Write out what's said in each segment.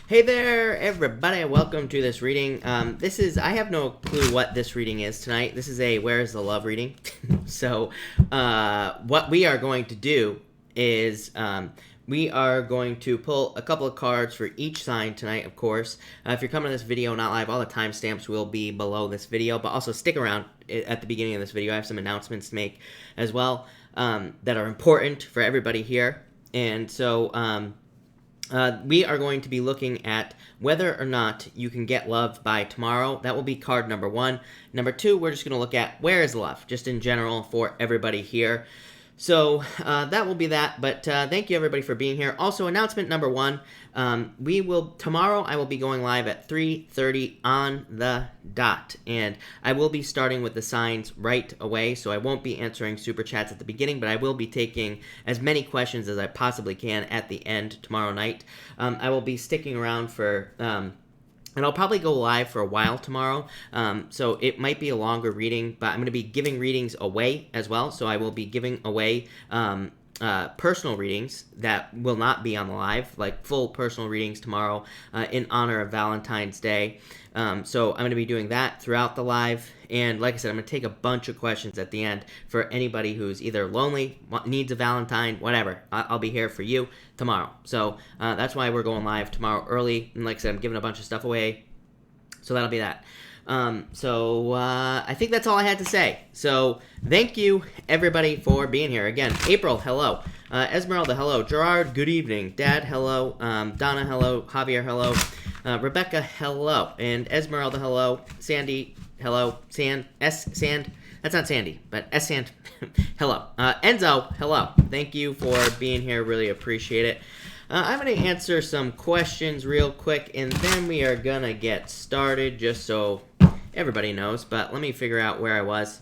Hey there, everybody. Welcome to this reading. I have no clue what this reading is tonight. This is a Where is the Love reading. So, what we are going to do is we are going to pull a couple of cards for each sign tonight, of course. If you're coming to this video not live, all the timestamps will be below this video, but also stick around at the beginning of this video. I have some announcements to make as well that are important for everybody here. And so, we are going to be looking at whether or not you can get love by tomorrow. That will be card number 1. Number 2, we're just going to look at where is love, just in general for everybody here. So that will be that, but thank you everybody for being here. Also, announcement number 1, tomorrow I will be going live at 3:30 on the dot, and I will be starting with the signs right away, so I won't be answering super chats at the beginning, but I will be taking as many questions as I possibly can at the end tomorrow night. I will be sticking around for... and I'll probably go live for a while tomorrow, so it might be a longer reading, but I'm going to be giving readings away as well, so I will be giving away personal readings that will not be on the live, like full personal readings tomorrow in honor of Valentine's Day. So I'm going to be doing that throughout the live, and like I said, I'm going to take a bunch of questions at the end for anybody who's either lonely, needs a Valentine, whatever. I'll be here for you tomorrow. So that's why we're going live tomorrow early, and like I said, I'm giving a bunch of stuff away, so that'll be that. I think that's all I had to say. So thank you everybody for being here. Again, April, hello. Esmeralda, hello. Gerard, good evening. Dad, hello. Donna, hello. Javier, hello. Rebecca, hello. And Esmeralda, hello. Sandy, hello. Sand, that's not Sandy, but Sand, hello. Enzo, hello. Thank you for being here. Really appreciate it. I'm going to answer some questions real quick, and then we are going to get started, just so everybody knows. But let me figure out where I was.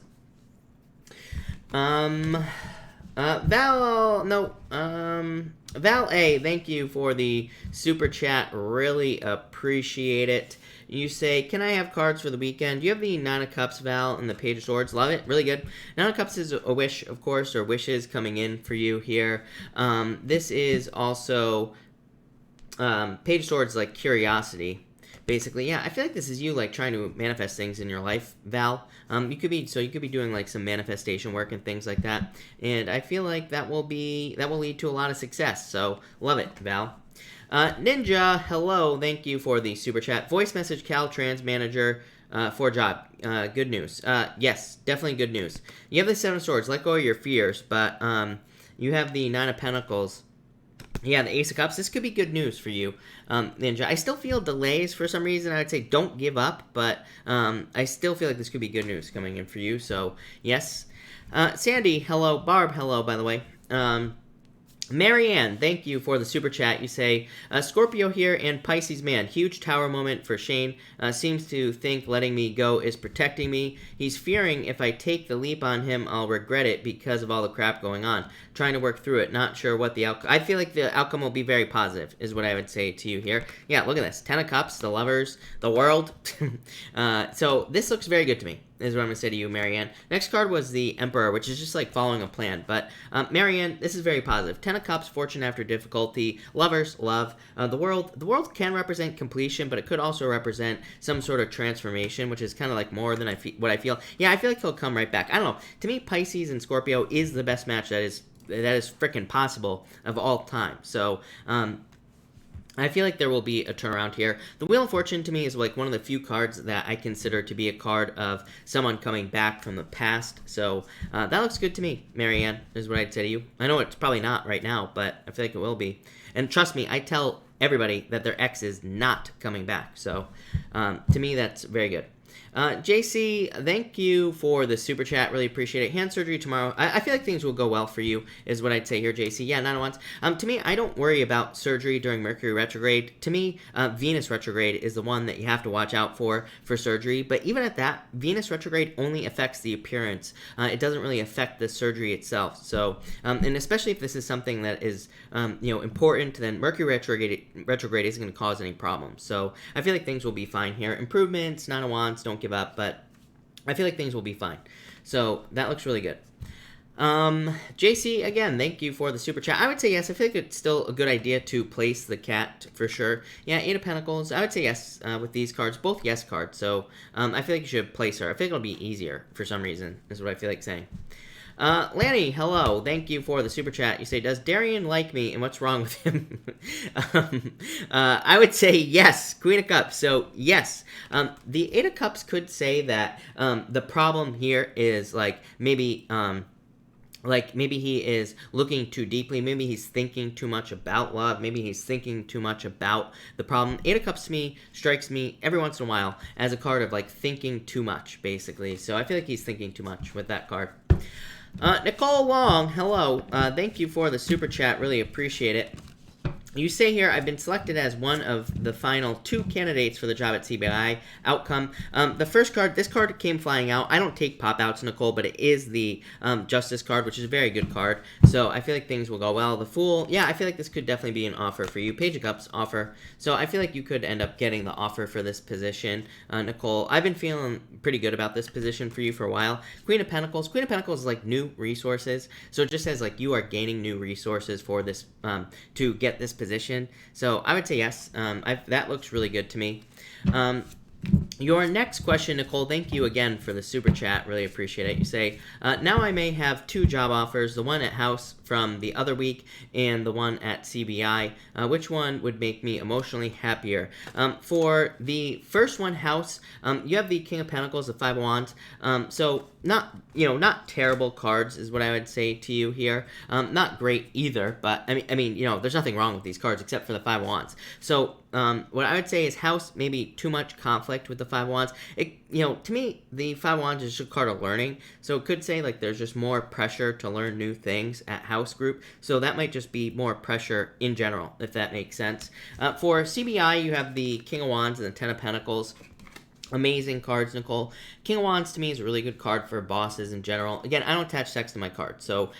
Val A, thank you for the super chat. Really appreciate it. You say, can I have cards for the weekend? Do you have the 9 of Cups, Val, and the Page of Swords? Love it. Really good. 9 of Cups is a wish, of course, or wishes coming in for you here. This is also Page of Swords, like curiosity. Basically, yeah, I feel like this is you, like, trying to manifest things in your life, Val. You could be doing, like, some manifestation work and things like that. And I feel like that will lead to a lot of success. So, love it, Val. Ninja, hello, thank you for the super chat. Voice message, Caltrans manager for job. Good news. Yes, definitely good news. You have the 7 of Swords, let go of your fears, but you have the 9 of Pentacles. Yeah, the Ace of Cups. This could be good news for you, Ninja. I still feel delays for some reason. I would say don't give up, but I still feel like this could be good news coming in for you. So, yes. Sandy, hello. Barb, hello, by the way. Marianne, thank you for the super chat. You say, Scorpio here and Pisces man. Huge tower moment for Shane. Seems to think letting me go is protecting me. He's fearing if I take the leap on him, I'll regret it because of all the crap going on. Trying to work through it. Not sure what the outcome... I feel like the outcome will be very positive, is what I would say to you here. Yeah, look at this. 10 of Cups, the lovers, the world. So this looks very good to me, is what I'm going to say to you, Marianne. Next card was the Emperor, which is just like following a plan. But, Marianne, this is very positive. 10 of Cups, fortune after difficulty. Lovers, love. The world. The world can represent completion, but it could also represent some sort of transformation, which is kind of like more than what I feel. Yeah, I feel like he'll come right back. I don't know. To me, Pisces and Scorpio is the best match that is freaking possible of all time. So, I feel like there will be a turnaround here. The Wheel of Fortune to me is like one of the few cards that I consider to be a card of someone coming back from the past. So that looks good to me, Marianne, is what I'd say to you. I know it's probably not right now, but I feel like it will be. And trust me, I tell everybody that their ex is not coming back. So to me, that's very good. JC, thank you for the super chat. Really appreciate it. Hand surgery tomorrow. I feel like things will go well for you, is what I'd say here, JC. Yeah, 9 of Wands. To me, I don't worry about surgery during Mercury retrograde. To me, Venus retrograde is the one that you have to watch out for surgery. But even at that, Venus retrograde only affects the appearance. It doesn't really affect the surgery itself. So, and especially if this is something that is, important, then Mercury retrograde isn't going to cause any problems. So I feel like things will be fine here. Improvements, 9 of Wands, don't give up, but I feel like things will be fine. So that looks really good. JC, again, thank you for the super chat. I would say yes. I feel like it's still a good idea to place the cat for sure. Yeah, Eight of Pentacles. I would say yes with these cards. Both yes cards. So I feel like you should place her. I think it'll be easier for some reason, is what I feel like saying. Lanny, hello. Thank you for the super chat. You say, does Darian like me and what's wrong with him? I would say yes. Queen of Cups. So, yes. The Eight of Cups could say that the problem here is maybe he is looking too deeply. Maybe he's thinking too much about love. Maybe he's thinking too much about the problem. Eight of Cups to me strikes me every once in a while as a card of thinking too much, basically. So I feel like he's thinking too much with that card. Nicole Long, hello. Thank you for the super chat. Really appreciate it. You say here, I've been selected as one of the final 2 candidates for the job at CBI. Outcome. The first card, this card came flying out. I don't take pop-outs, Nicole, but it is the Justice card, which is a very good card. So I feel like things will go well. The Fool, yeah, I feel like this could definitely be an offer for you. Page of Cups, offer. So I feel like you could end up getting the offer for this position, Nicole. I've been feeling pretty good about this position for you for a while. Queen of Pentacles. Queen of Pentacles is new resources. So it just says you are gaining new resources for this to get this position. So I would say yes. That looks really good to me. Your next question, Nicole, thank you again for the super chat. Really appreciate it. You say, now I may have 2 job offers, the one at House from the other week and the one at CBI. Which one would make me emotionally happier? For the first one, House, you have the King of Pentacles, the Five of Wands. So not terrible cards is what I would say to you here. Not great either, but I mean, there's nothing wrong with these cards except for the Five of Wands. So what I would say is House, maybe too much conflict with the Five of Wands. To me, the Five of Wands is just a card of learning. So it could say there's just more pressure to learn new things at House group. So that might just be more pressure in general, if that makes sense. For CBI, you have the King of Wands and the Ten of Pentacles. Amazing cards, Nicole. King of Wands to me is a really good card for bosses in general. Again, I don't attach sex to my card. So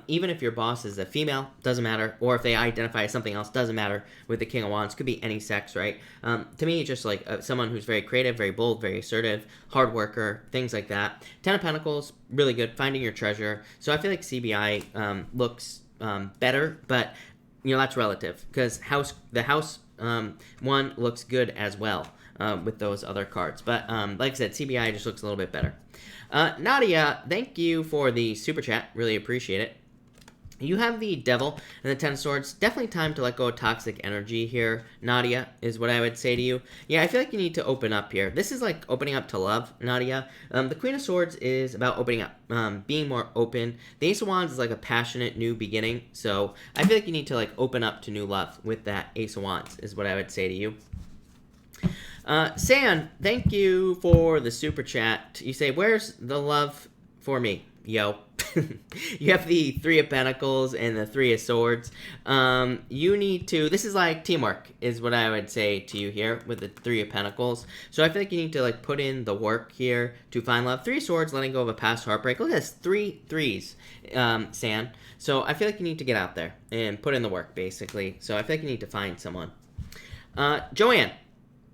even if your boss is a female, doesn't matter. Or if they identify as something else, doesn't matter with the King of Wands. Could be any sex, right? To me, it's just someone who's very creative, very bold, very assertive, hard worker, things like that. Ten of Pentacles, really good. Finding your treasure. So I feel like CBI looks better, but that's relative. Because the House one looks good as well. With those other cards. But like I said, CBI just looks a little bit better. Nadia, thank you for the super chat. Really appreciate it. You have the Devil and the Ten of Swords. Definitely time to let go of toxic energy here, Nadia, is what I would say to you. Yeah, I feel like you need to open up here. This is opening up to love, Nadia. The Queen of Swords is about opening up, being more open. The Ace of Wands is a passionate new beginning. So I feel like you need to open up to new love with that Ace of Wands, is what I would say to you. San, thank you for the super chat. You say, where's the love for me? Yo. You have the Three of Pentacles and the Three of Swords. You need to, this is teamwork, is what I would say to you here with the Three of Pentacles. So I feel like you need to put in the work here to find love. Three of Swords, letting go of a past heartbreak. Look at this, 3 threes, San. So I feel like you need to get out there and put in the work, basically. So I feel like you need to find someone. Joanne.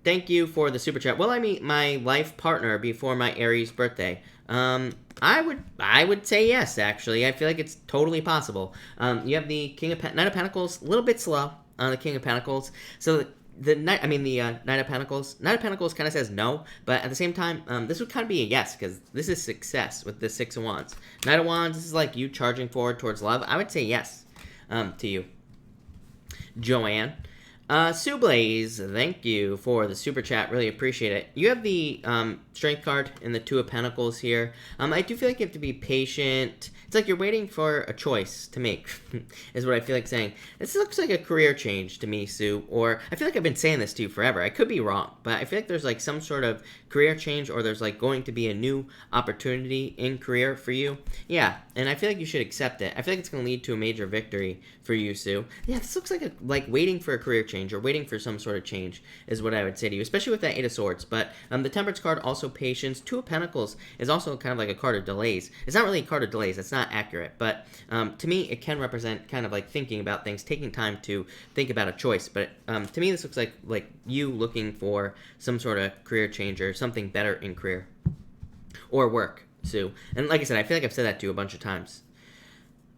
Thank you for the super chat. Will I meet my life partner before my Aries birthday? I would say yes, actually. I feel like it's totally possible. You have the Knight of Pentacles, a little bit slow on the King of Pentacles. So the Knight of Pentacles. Knight of Pentacles kind of says no, but at the same time, this would kind of be a yes, because this is success with the Six of Wands. Knight of Wands, this is you charging forward towards love. I would say yes to you. Joanne. Sue Blaze, thank you for the super chat. Really appreciate it. You have the Strength card and the Two of Pentacles here. I do feel like you have to be patient. It's you're waiting for a choice to make, is what I feel like saying. This looks like a career change to me, Sue. Or I feel like I've been saying this to you forever. I could be wrong, but I feel like there's some sort of career change, or there's going to be a new opportunity in career for you. Yeah, and I feel like you should accept it. I feel like it's going to lead to a major victory for you, Sue. Yeah, this looks like waiting for a career change, or waiting for some sort of change, is what I would say to you, especially with that Eight of Swords. But the Temperance card, also patience. Two of Pentacles is also kind of a card of delays. It's not really a card of delays. That's not accurate. But to me, it can represent kind of thinking about things, taking time to think about a choice. But to me, this looks like you looking for some sort of career change or something better in career or work, Sue. And like I said, I feel like I've said that to you a bunch of times.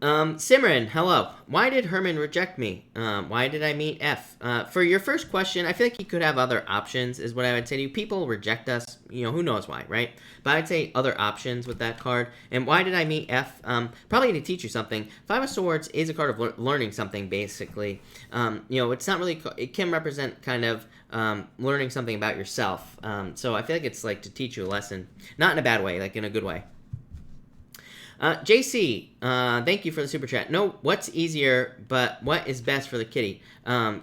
Simran, hello. Why did Herman reject me? Why did I meet F? For your first question, I feel like you could have other options, is what I would say to you. People reject us, who knows why, right? But I'd say other options with that card. And why did I meet F? Probably to teach you something. Five of Swords is a card of learning something, basically. It's not really, it can represent kind of learning something about yourself. So I feel like it's like to teach you a lesson. Not in a bad way, like in a good way. JC, thank you for the super chat. No, what's easier, but what is best for the kitty?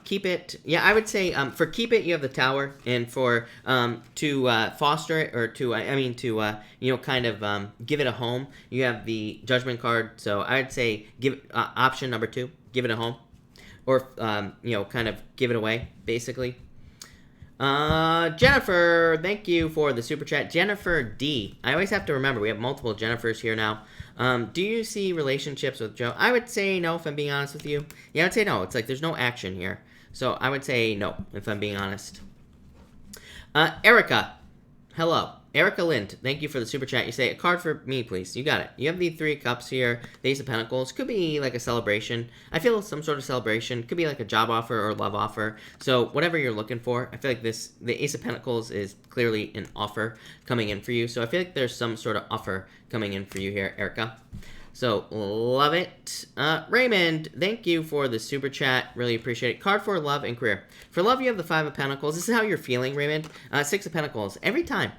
Keep it. Yeah, I would say for keep it, you have the Tower, and for to foster it, or to kind of give it a home, you have the Judgment card. So I would say give option number 2, give it a home, or kind of give it away, basically. Jennifer, thank you for the super chat. Jennifer D. I always have to remember we have multiple Jennifers here now. Do you see relationships with Joe? I would say no, if I'm being honest with you. Yeah, I would say no. It's like there's no action here. So I would say no, if I'm being honest. Erica, hello. Erica Lind, thank you for the super chat. You say, a card for me, please. You got it. You have the 3 cups here, the Ace of Pentacles. Could be like a celebration. I feel some sort of celebration. Could be like a job offer or love offer. So whatever you're looking for, I feel like the Ace of Pentacles is clearly an offer coming in for you. So I feel like there's some sort of offer coming in for you here, Erica. So, love it. Raymond, thank you for the super chat. Really appreciate it. Card for love and career. For love, you have the 5 of Pentacles. This is how you're feeling, Raymond. 6 of Pentacles. Every time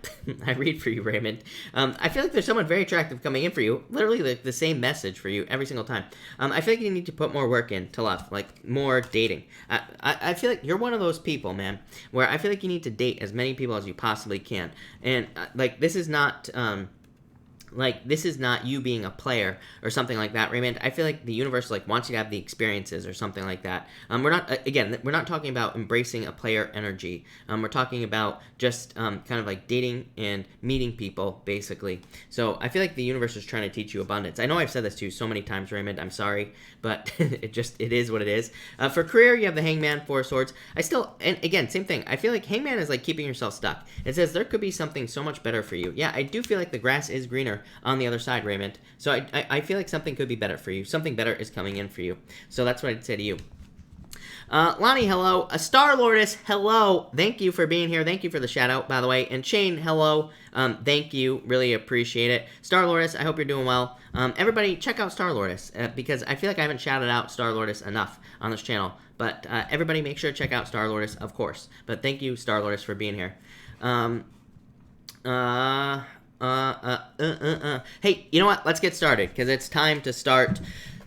I read for you, Raymond, I feel like there's someone very attractive coming in for you. Literally the same message for you every single time. I feel like you need to put more work into love, like more dating. I feel like you're one of those people, man, where I feel like you need to date as many people as you possibly can. And, this is not... this is not you being a player or something like that, Raymond. I feel like the universe wants you to have the experiences or something like that. We're not talking about embracing a player energy. We're talking about just kind of like dating and meeting people, basically. So I feel like the universe is trying to teach you abundance. I know I've said this to you so many times, Raymond. I'm sorry, but it is what it is. For career, you have the Hangman, 4 of Swords. And again, same thing. I feel like Hangman is like keeping yourself stuck. It says there could be something so much better for you. Yeah, I do feel like the grass is greener on the other side, Raymond. So I feel like something could be better for you. Something better is coming in for you. So that's what I'd say to you. Lonnie, hello. Star Lordess, hello. Thank you for being here. Thank you for the shout out, by the way. And Shane, hello. Thank you. Really appreciate it. Star Lordess, I hope you're doing well. Everybody, check out Star Lordess because I feel like I haven't shouted out Star Lordess enough on this channel. But everybody, make sure to check out Star Lordess, of course. But thank you, Star Lordess, for being here. Hey, you know what? Let's get started because it's time to start.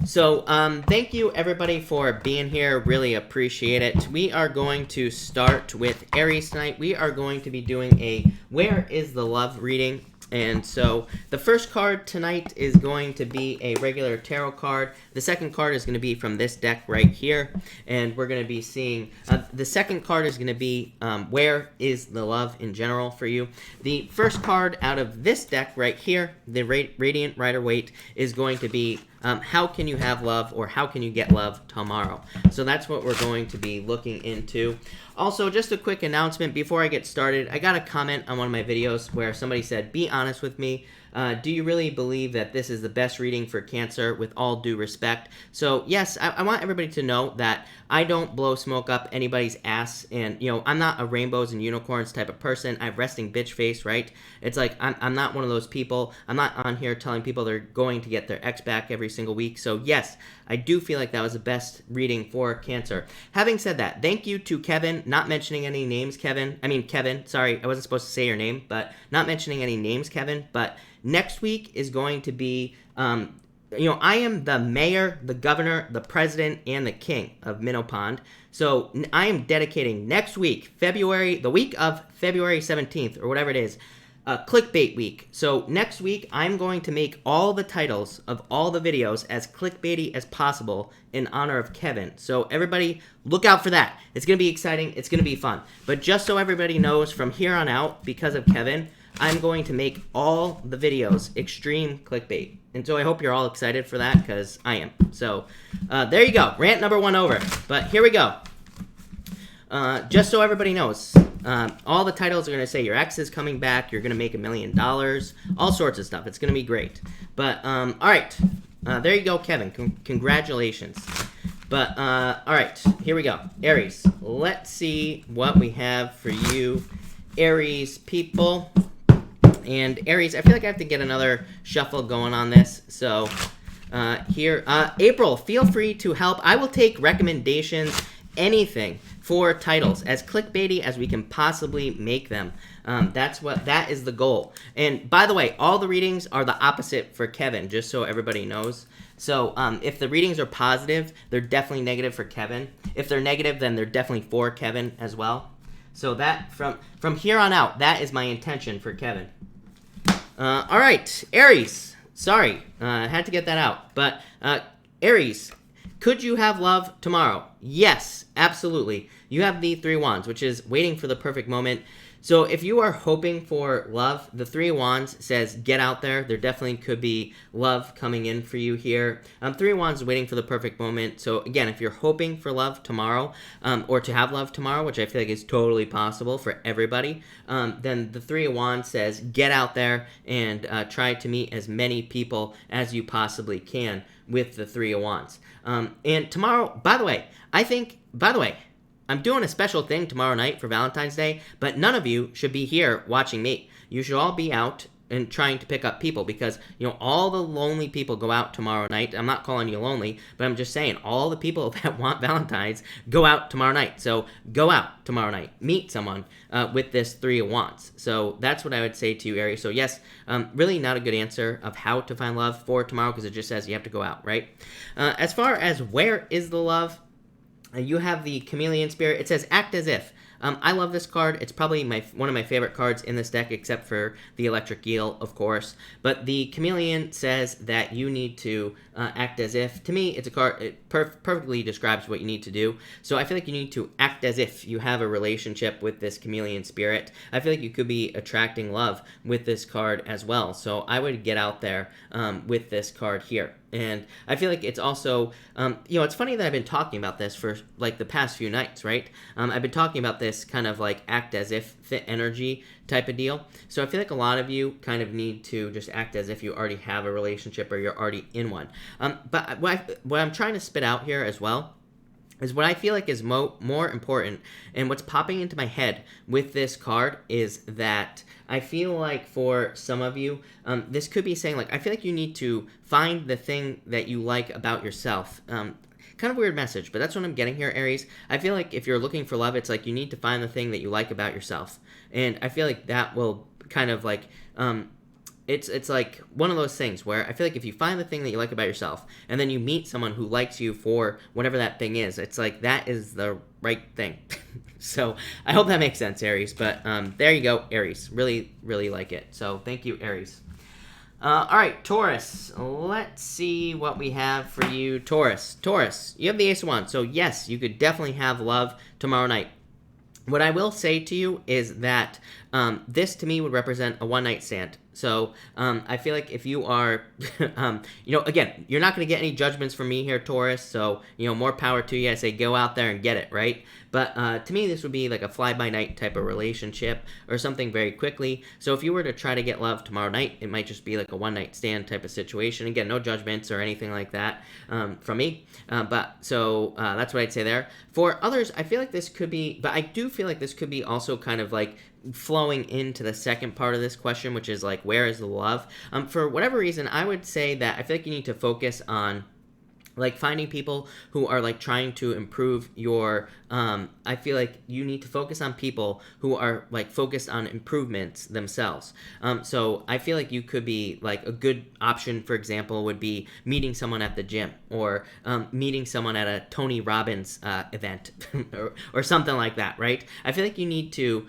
So, thank you everybody for being here. Really appreciate it. We are going to start with Aries tonight. We are going to be doing a Where is the Love reading. And so the first card tonight is going to be a regular tarot card. The second card is going to be from this deck right here. And we're going to be seeing, the second card is going to be Where is the Love in general for you. The first card out of this deck right here, the Radiant Rider-Waite, is going to be how can you have love, or how can you get love tomorrow? So that's what we're going to be looking into. Also, just a quick announcement before I get started. I got a comment on one of my videos where somebody said, be honest with me. Do you really believe that this is the best reading for Cancer, with all due respect? So, yes, I want everybody to know that I don't blow smoke up anybody's ass, and, I'm not a rainbows and unicorns type of person. I have resting bitch face, right? It's like, I'm not one of those people. I'm not on here telling people they're going to get their ex back every single week. So, yes, I do feel like that was the best reading for Cancer. Having said that, thank you to Kevin, not mentioning any names, Kevin, sorry, I wasn't supposed to say your name, but not mentioning any names, Kevin, but next week is going to be, I am the mayor, the governor, the president, and the king of Minnow Pond. So I am dedicating next week, the week of February 17th, or whatever it is, clickbait week. So next week, I'm going to make all the titles of all the videos as clickbaity as possible in honor of Kevin. So everybody, look out for that. It's going to be exciting. It's going to be fun. But just so everybody knows, from here on out, because of Kevin, I'm going to make all the videos extreme clickbait. And so I hope you're all excited for that, because I am. So there you go. Rant number 1 over. But here we go. Just so everybody knows, all the titles are going to say your ex is coming back, you're going to make $1 million, all sorts of stuff. It's going to be great. But, all right. There you go, Kevin. Congratulations. But, all right. Here we go. Aries. Let's see what we have for you, Aries people. And Aries, I feel like I have to get another shuffle going on this. So, here. April, feel free to help. I will take recommendations, anything, for titles, as clickbaity as we can possibly make them. That is the goal. And by the way, all the readings are the opposite for Kevin, just so everybody knows. So if the readings are positive, they're definitely negative for Kevin. If they're negative, then they're definitely for Kevin as well. So that from here on out, that is my intention for Kevin. All right, Aries. Sorry, I had to get that out. But Aries, could you have love tomorrow? Yes, absolutely. You have the Three of Wands, which is waiting for the perfect moment. So if you are hoping for love, the Three of Wands says get out there. There definitely could be love coming in for you here. Three of Wands is waiting for the perfect moment. So again, if you're hoping for love tomorrow, or to have love tomorrow, which I feel like is totally possible for everybody, then the Three of Wands says get out there and try to meet as many people as you possibly can with the Three of Wands. And tomorrow, by the way, I'm doing a special thing tomorrow night for Valentine's Day, but none of you should be here watching me. You should all be out and trying to pick up people because, all the lonely people go out tomorrow night. I'm not calling you lonely, but I'm just saying all the people that want Valentine's go out tomorrow night. So go out tomorrow night. Meet someone with this Three of Wands. So that's what I would say to you, Aries. So yes, really not a good answer of how to find love for tomorrow because it just says you have to go out, right? As far as where is the love, you have the Chameleon Spirit. It says act as if. I love this card. It's probably one of my favorite cards in this deck, except for the Electric Eel, of course. But the Chameleon says that you need to act as if. To me, it's a card. It perfectly describes what you need to do. So I feel like you need to act as if you have a relationship with this Chameleon Spirit. I feel like you could be attracting love with this card as well. So I would get out there with this card here. And I feel like it's also, it's funny that I've been talking about this for like the past few nights, right? I've been talking about this kind of like act as if energy type of deal. So I feel like a lot of you kind of need to just act as if you already have a relationship or you're already in one. But what I'm trying to spit out here as well is what I feel like is more important, and what's popping into my head with this card is that I feel like for some of you, this could be saying, like, I feel like you need to find the thing that you like about yourself. Kind of weird message, but that's what I'm getting here, Aries. I feel like if you're looking for love, it's like you need to find the thing that you like about yourself. And I feel like that will kind of like... It's like one of those things where I feel like if you find the thing that you like about yourself and then you meet someone who likes you for whatever that thing is, it's like that is the right thing. So I hope that makes sense, Aries. But there you go, Aries. Really, really like it. So thank you, Aries. All right, Taurus. Let's see what we have for you, Taurus. Taurus, you have the Ace of Wands. So yes, you could definitely have love tomorrow night. What I will say to you is that this to me would represent a one-night stand. So I feel like if you are, again, you're not going to get any judgments from me here, Taurus. So, more power to you. I say go out there and get it, right? But to me, this would be like a fly-by-night type of relationship or something very quickly. So if you were to try to get love tomorrow night, it might just be like a one-night stand type of situation. Again, no judgments or anything like that from me. That's what I'd say there. For others, I feel like this could be, but I do feel like this could be also kind of like flowing into the second part of this question, which is like, where is the love? For whatever reason, I would say that I feel like you need to focus on like finding people who are like trying to improve your, I feel like you need to focus on people who are like focused on improvements themselves. So I feel like you could be like a good option, for example, would be meeting someone at the gym or meeting someone at a Tony Robbins event or something like that, right? I feel like you need to,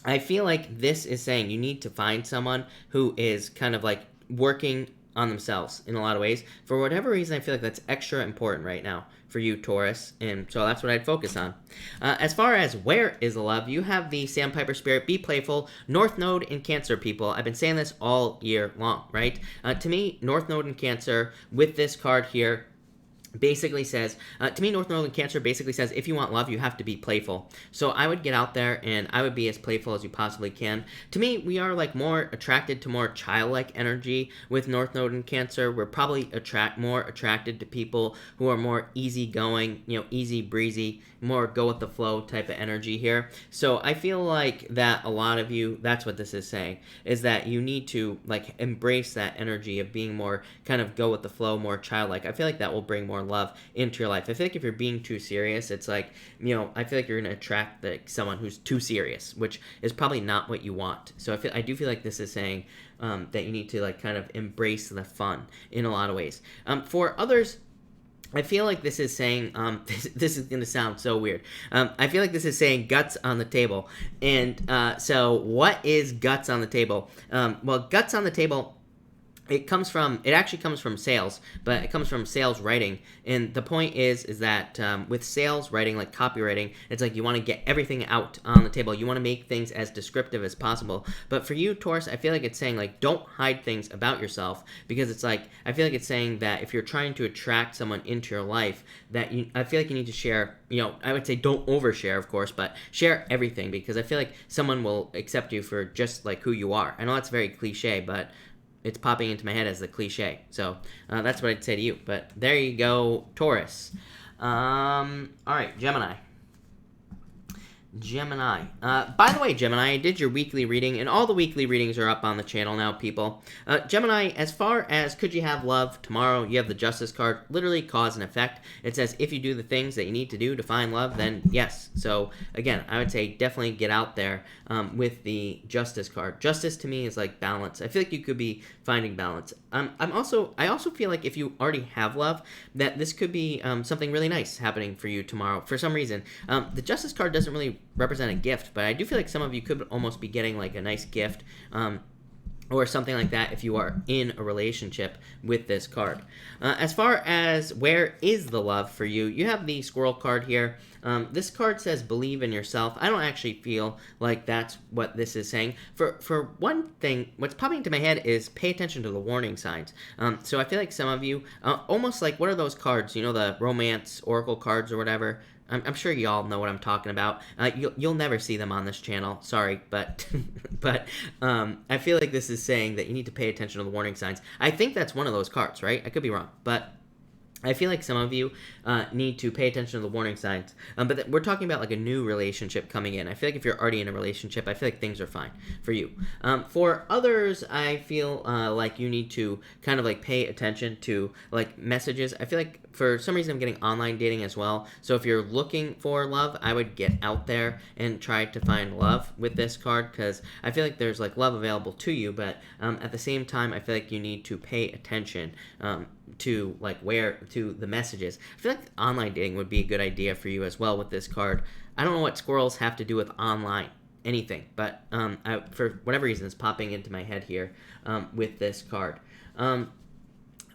I feel like this is saying you need to find someone who is kind of like working on themselves in a lot of ways. For whatever reason, I feel like that's extra important right now for you, Taurus, and so that's what I'd focus on. As far as where is the love, you have the Sandpiper Spirit, be playful, North Node in Cancer, people. I've been saying this all year long, right? To me, North Node in Cancer with this card here, basically says, to me, North Node in Cancer basically says, if you want love, you have to be playful. So I would get out there and I would be as playful as you possibly can. To me, we are like more attracted to more childlike energy with North Node in Cancer. We're probably more attracted to people who are more easygoing, easy breezy, more go with the flow type of energy here. So I feel like that a lot of you, that's what this is saying, is that you need to like embrace that energy of being more kind of go with the flow, more childlike. I feel like that will bring more love into your life. I feel like if you're being too serious, it's like, I feel like you're going to attract like someone who's too serious, which is probably not what you want. So I do feel like this is saying that you need to like kind of embrace the fun in a lot of ways. For others, I feel like this is saying, this is going to sound so weird. I feel like this is saying guts on the table. And so what is guts on the table? Well, guts on the table, it actually comes from sales, but it comes from sales writing. And the point is that with sales writing, like copywriting, it's like you want to get everything out on the table. You want to make things as descriptive as possible. But for you, Taurus, I feel like it's saying like don't hide things about yourself, because it's like I feel like it's saying that if you're trying to attract someone into your life, I feel like you need to share. I would say don't overshare, of course, but share everything, because I feel like someone will accept you for just like who you are. I know that's very cliche, but it's popping into my head as the cliche. So that's what I'd say to you. But there you go, Taurus. All right, Gemini. By the way, Gemini, I did your weekly reading, and all the weekly readings are up on the channel now, people. Gemini, as far as could you have love tomorrow, you have the Justice card, literally cause and effect. It says if you do the things that you need to do to find love, then yes. So again, I would say definitely get out there with the Justice card. Justice to me is like balance. I feel like you could be finding balance. I also feel like if you already have love, that this could be something really nice happening for you tomorrow. For some reason, the Justice card doesn't really represent a gift, but I do feel like some of you could almost be getting like a nice gift or something like that if you are in a relationship with this card. As far as where is the love for you, you have the Squirrel card here. This card says believe in yourself. I don't actually feel like that's what this is saying. For one thing, what's popping into my head is pay attention to the warning signs. So I feel like some of you, almost like, what are those cards? The romance oracle cards or whatever. I'm sure y'all know what I'm talking about. You'll never see them on this channel. Sorry, but I feel like this is saying that you need to pay attention to the warning signs. I think that's one of those cards, right? I could be wrong, but I feel like some of you need to pay attention to the warning signs. But we're talking about like a new relationship coming in. I feel like if you're already in a relationship, I feel like things are fine for you. For others, I feel like you need to kind of like pay attention to like messages. I feel like for some reason I'm getting online dating as well. So if you're looking for love, I would get out there and try to find love with this card, because I feel like there's like love available to you, but at the same time, I feel like you need to pay attention to the messages. I feel like online dating would be a good idea for you as well with this card. I don't know what squirrels have to do with online anything, but for whatever reason it's popping into my head here with this card.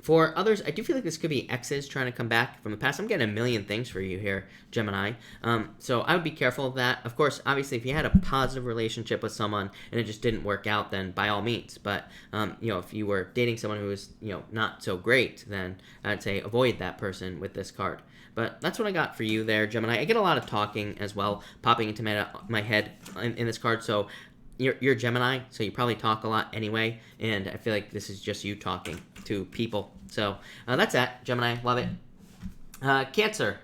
For others, I do feel like this could be exes trying to come back from the past. I'm getting a million things for you here, Gemini. So I would be careful of that. Of course, obviously, if you had a positive relationship with someone and it just didn't work out, then by all means. But, if you were dating someone who was, not so great, then I'd say avoid that person with this card. But that's what I got for you there, Gemini. I get a lot of talking as well, popping into my head in this card. So you're Gemini, so you probably talk a lot anyway, and I feel like this is just you talking to people. So that's that, Gemini. Love it. Cancer.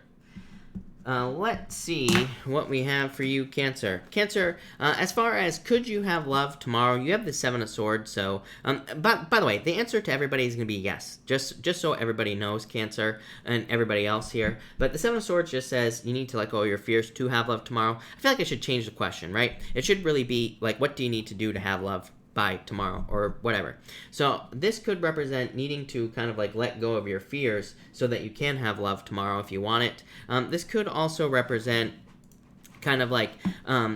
Let's see what we have for you, Cancer. Cancer, as far as could you have love tomorrow, you have the Seven of Swords. So, by the way, the answer to everybody is going to be yes. Just so everybody knows, Cancer, and everybody else here. But the Seven of Swords just says you need to let go of your fears to have love tomorrow. I feel like I should change the question, right? It should really be like, what do you need to do to have love by tomorrow or whatever. So this could represent needing to kind of like let go of your fears so that you can have love tomorrow if you want it. This could also represent kind of like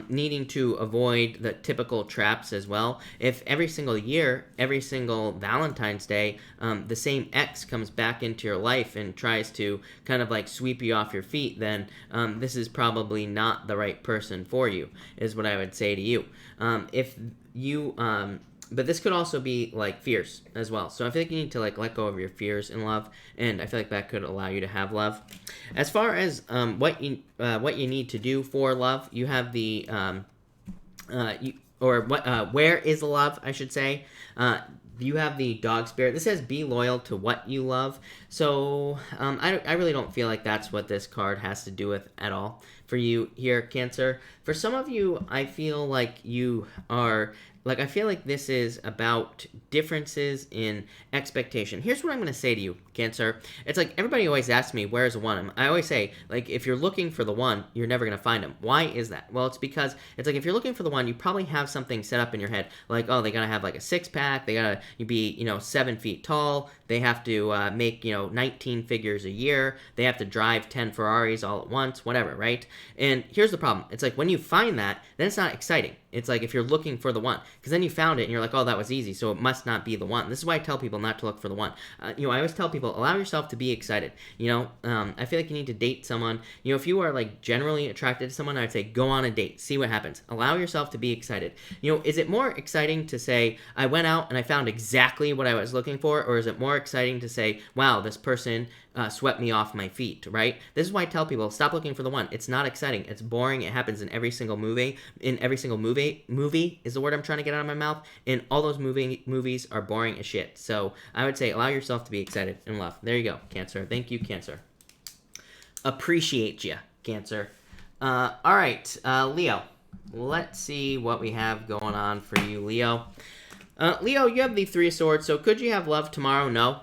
needing to avoid the typical traps as well. If every single year, every single Valentine's Day, the same ex comes back into your life and tries to kind of like sweep you off your feet, then this is probably not the right person for you, is what I would say to you. If you But this could also be like fears as well. So I feel like you need to like let go of your fears in love, and I feel like that could allow you to have love. As far as what you need to do for love, you have the where is the love, I should say. You have the dog spirit. This says be loyal to what you love. So I really don't feel like that's what this card has to do with at all for you here, Cancer. For some of you, I feel like you are... Like, I feel like this is about differences in expectation. Here's what I'm going to say to you, Cancer. It's like everybody always asks me, where's the one? I always say, like, if you're looking for the one, you're never going to find him. Why is that? Well, it's because it's like if you're looking for the one, you probably have something set up in your head. Like, oh, they got to have, like, a six-pack. They got to be, 7 feet tall. They have to make, 19 figures a year. They have to drive 10 Ferraris all at once, whatever, right? And here's the problem. It's like when you find that, then it's not exciting. It's like if you're looking for the one, because then you found it and you're like, oh, that was easy, so it must not be the one. This is why I tell people not to look for the one. I always tell people, allow yourself to be excited. I feel like you need to date someone. If you are like generally attracted to someone, I'd say go on a date, see what happens. Allow yourself to be excited. Is it more exciting to say, I went out and I found exactly what I was looking for, or is it more exciting to say, wow, this person swept me off my feet, right? This is why I tell people, stop looking for the one. It's not exciting. It's boring. It happens in every single movie. In every single movie is the word I'm trying to get out of my mouth. And all those movies are boring as shit. So I would say allow yourself to be excited and love. There you go, Cancer. Thank you, Cancer. Appreciate you, Cancer. All right, Leo. Let's see what we have going on for you, Leo. Leo, you have the Three of Swords, so could you have love tomorrow? No.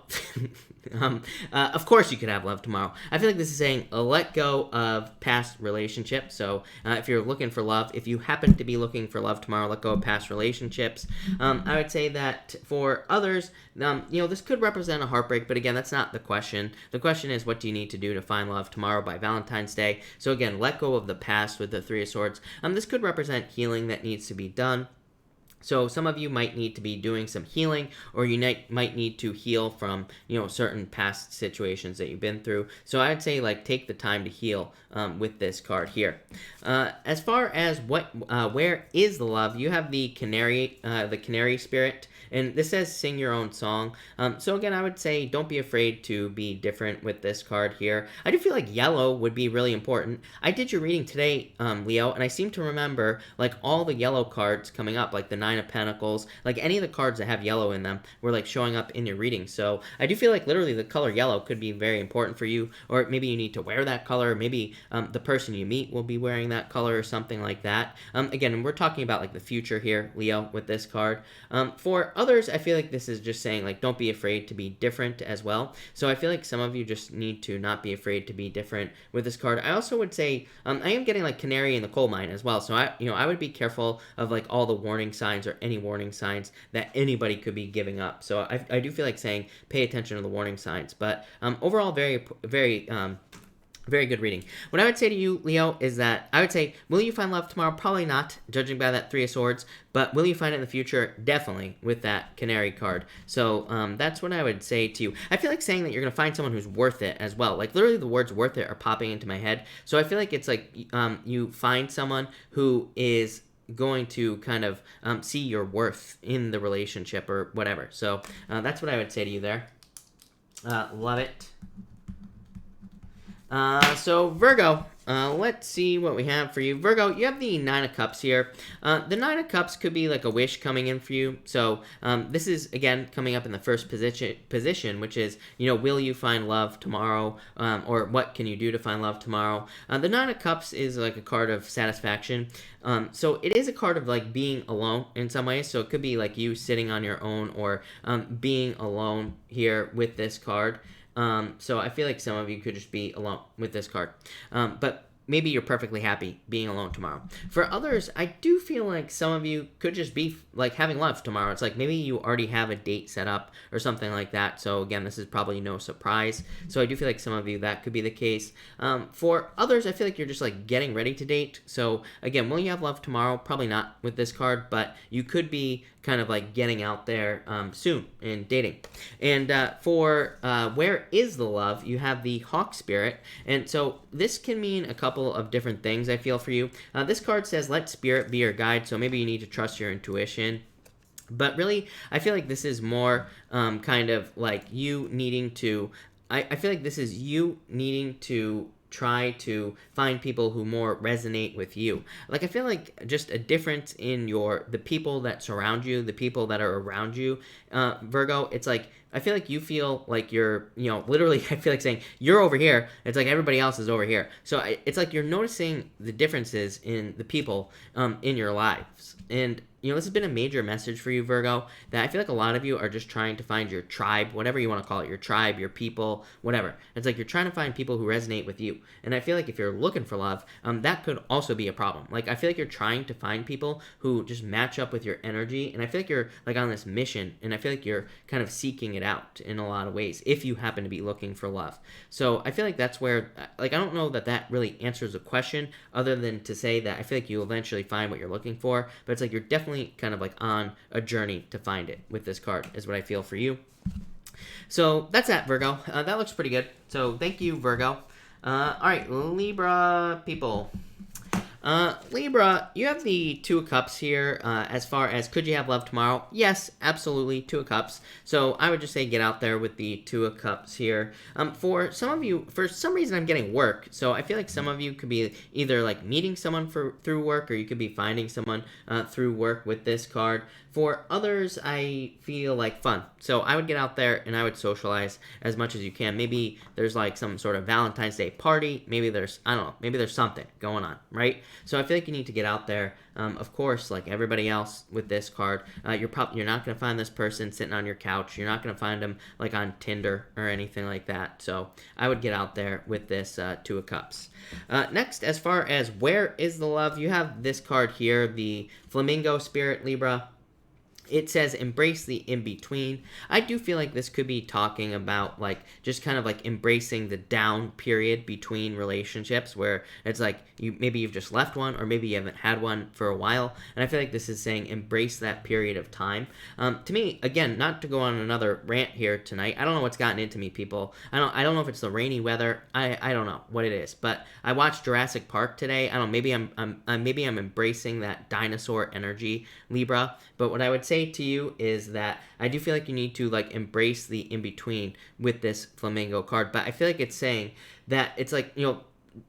Of course you could have love tomorrow. I feel like this is saying let go of past relationships. So if you're looking for love, if you happen to be looking for love tomorrow, let go of past relationships. I would say that for others, this could represent a heartbreak, but again, that's not the question. The question is, what do you need to do to find love tomorrow by Valentine's Day? So again, let go of the past with the Three of Swords. This could represent healing that needs to be done. So some of you might need to be doing some healing, or you might need to heal from, certain past situations that you've been through. So I'd say, like, take the time to heal with this card here. As far as where is the love, you have the canary spirit. And this says sing your own song. So again, I would say don't be afraid to be different with this card here. I do feel like yellow would be really important. I did your reading today, Leo, and I seem to remember like all the yellow cards coming up, like the Nine of Pentacles, like any of the cards that have yellow in them were like showing up in your reading. So I do feel like literally the color yellow could be very important for you, or maybe you need to wear that color, or maybe the person you meet will be wearing that color or something like that. Again, we're talking about like the future here, Leo, with this card. For others, I feel like this is just saying like don't be afraid to be different as well. So I feel like some of you just need to not be afraid to be different with this card. I also would say I am getting like canary in the coal mine as well. So I would be careful of like all the warning signs or any warning signs that anybody could be giving up. So I do feel like saying pay attention to the warning signs. But overall, very, very very good reading. What I would say to you, Leo, is that I would say, will you find love tomorrow? Probably not, judging by that Three of Swords. But will you find it in the future? Definitely, with that Canary card. So that's what I would say to you. I feel like saying that you're going to find someone who's worth it as well. Like, literally, the words worth it are popping into my head. So I feel like it's like you find someone who is going to kind of see your worth in the relationship or whatever. So that's what I would say to you there. Love it. So Virgo, let's see what we have for you. Virgo, you have the Nine of Cups here. The Nine of Cups could be like a wish coming in for you. So this is, again, coming up in the first position, which is, will you find love tomorrow? Or what can you do to find love tomorrow? The Nine of Cups is like a card of satisfaction. So it is a card of like being alone in some ways. So it could be like you sitting on your own, or being alone here with this card. So I feel like some of you could just be alone with this card. But maybe you're perfectly happy being alone tomorrow. For others, I do feel like some of you could just be like having love tomorrow. It's like maybe you already have a date set up or something like that. So again, this is probably no surprise. So I do feel like some of you that could be the case. For others, I feel like you're just like getting ready to date. So again, will you have love tomorrow? Probably not with this card, but you could be kind of like getting out there soon and dating. And for where is the love, you have the Hawk Spirit. And so this can mean a couple of different things, I feel, for you. This card says let spirit be your guide. So maybe you need to trust your intuition. But really, I feel like this is more kind of like you needing to. I feel like this is you needing to try to find people who more resonate with you. Like I feel like just a difference in the people that surround you, the people that are around you, Virgo. It's like I feel like you feel like you're, literally. I feel like saying you're over here. It's like everybody else is over here. So it's like you're noticing the differences in the people in your lives. And this has been a major message for you, Virgo, that I feel like a lot of you are just trying to find your tribe, whatever you want to call it, your tribe, your people, whatever. It's like you're trying to find people who resonate with you. And I feel like if you're looking for love, that could also be a problem. Like, I feel like you're trying to find people who just match up with your energy. And I feel like you're, like, on this mission. And I feel like you're kind of seeking it out in a lot of ways if you happen to be looking for love. So I feel like that's where, like, I don't know that really answers the question other than to say that I feel like you'll eventually find what you're looking for. But it's like you're definitely kind of like on a journey to find it with this card is what I feel for you. So that's that, Virgo. That looks pretty good. So thank you, Virgo. All right, Libra people. Libra, you have the Two of Cups here. As far as could you have love tomorrow? Yes, absolutely, Two of Cups. So I would just say get out there with the Two of Cups here. For some of you, for some reason I'm getting work. So I feel like some of you could be either like meeting someone through work, or you could be finding someone through work with this card. For others, I feel like fun. So I would get out there and I would socialize as much as you can. Maybe there's like some sort of Valentine's Day party. Maybe there's, I don't know, maybe there's something going on, right? So I feel like you need to get out there. Of course, like everybody else with this card, you're not going to find this person sitting on your couch. You're not going to find them like on Tinder or anything like that. So I would get out there with this Two of Cups. Next, as far as where is the love, you have this card here, the Flamingo Spirit, Libra. It says embrace the in-between. I do feel like this could be talking about like just kind of like embracing the down period between relationships where it's like maybe you've just left one or maybe you haven't had one for a while. And I feel like this is saying embrace that period of time. To me, again, not to go on another rant here tonight. I don't know what's gotten into me, people. I don't know if it's the rainy weather. I don't know what it is. But I watched Jurassic Park today. I don't know, maybe I'm embracing that dinosaur energy, Libra. But what I would say to you is that I do feel like you need to like embrace the in-between with this flamingo card. But I feel like it's saying that it's like,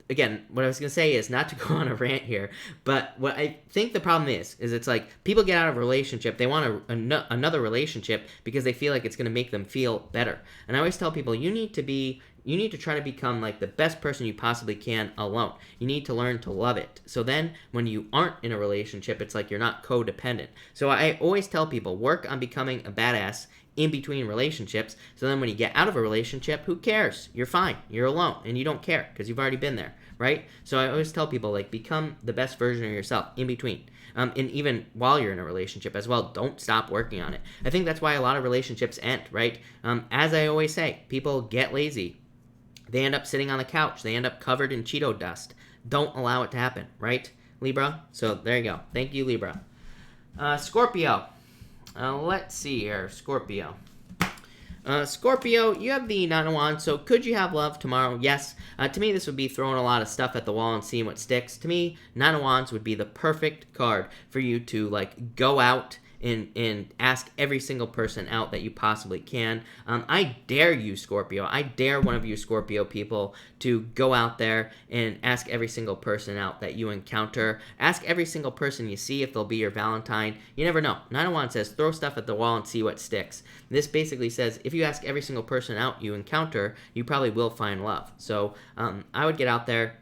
again, what I was going to say is not to go on a rant here, but what I think the problem is it's like people get out of a relationship, they want another relationship because they feel like it's going to make them feel better. And I always tell people you need to try to become like the best person you possibly can alone. You need to learn to love it. So then when you aren't in a relationship, it's like you're not codependent. So I always tell people work on becoming a badass in between relationships. So then when you get out of a relationship, who cares? You're fine. You're alone and you don't care because you've already been there, right? So I always tell people like become the best version of yourself in between. And even while you're in a relationship as well, don't stop working on it. I think that's why a lot of relationships end, right? As I always say, people get lazy. They end up sitting on the couch. They end up covered in Cheeto dust. Don't allow it to happen, right, Libra? So there you go. Thank you, Libra. Scorpio. Let's see here. Scorpio. Scorpio, you have the Nine of Wands, so could you have love tomorrow? Yes. To me, this would be throwing a lot of stuff at the wall and seeing what sticks. To me, Nine of Wands would be the perfect card for you to, like, go out and ask every single person out that you possibly can. I dare you, Scorpio. I dare one of you Scorpio people to go out there and ask every single person out that you encounter. Ask every single person you see if they'll be your Valentine. You never know. Nine of Wands says throw stuff at the wall and see what sticks. This basically says if you ask every single person out you encounter, you probably will find love. So I would get out there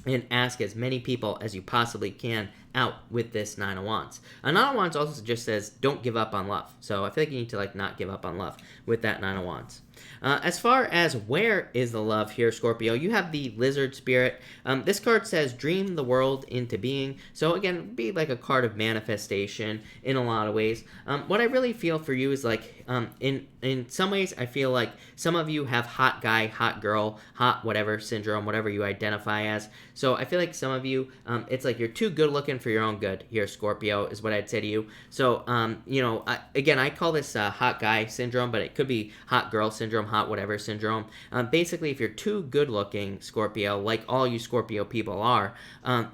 and ask as many people as you possibly can out with this Nine of Wands. A Nine of Wands also just says don't give up on love. So I feel like you need to like not give up on love with that Nine of Wands. As far as where is the love here, Scorpio, you have the Lizard Spirit. This card says dream the world into being. So again, it'd be like a card of manifestation in a lot of ways. What I really feel for you is like in some ways I feel like some of you have hot guy, hot girl, hot whatever syndrome, whatever you identify as. So I feel like some of you, it's like you're too good looking for your own good here, Scorpio, is what I'd say to you. So, I call this hot guy syndrome, but it could be hot girl syndrome, hot whatever syndrome. Basically, if you're too good looking, Scorpio, like all you Scorpio people are,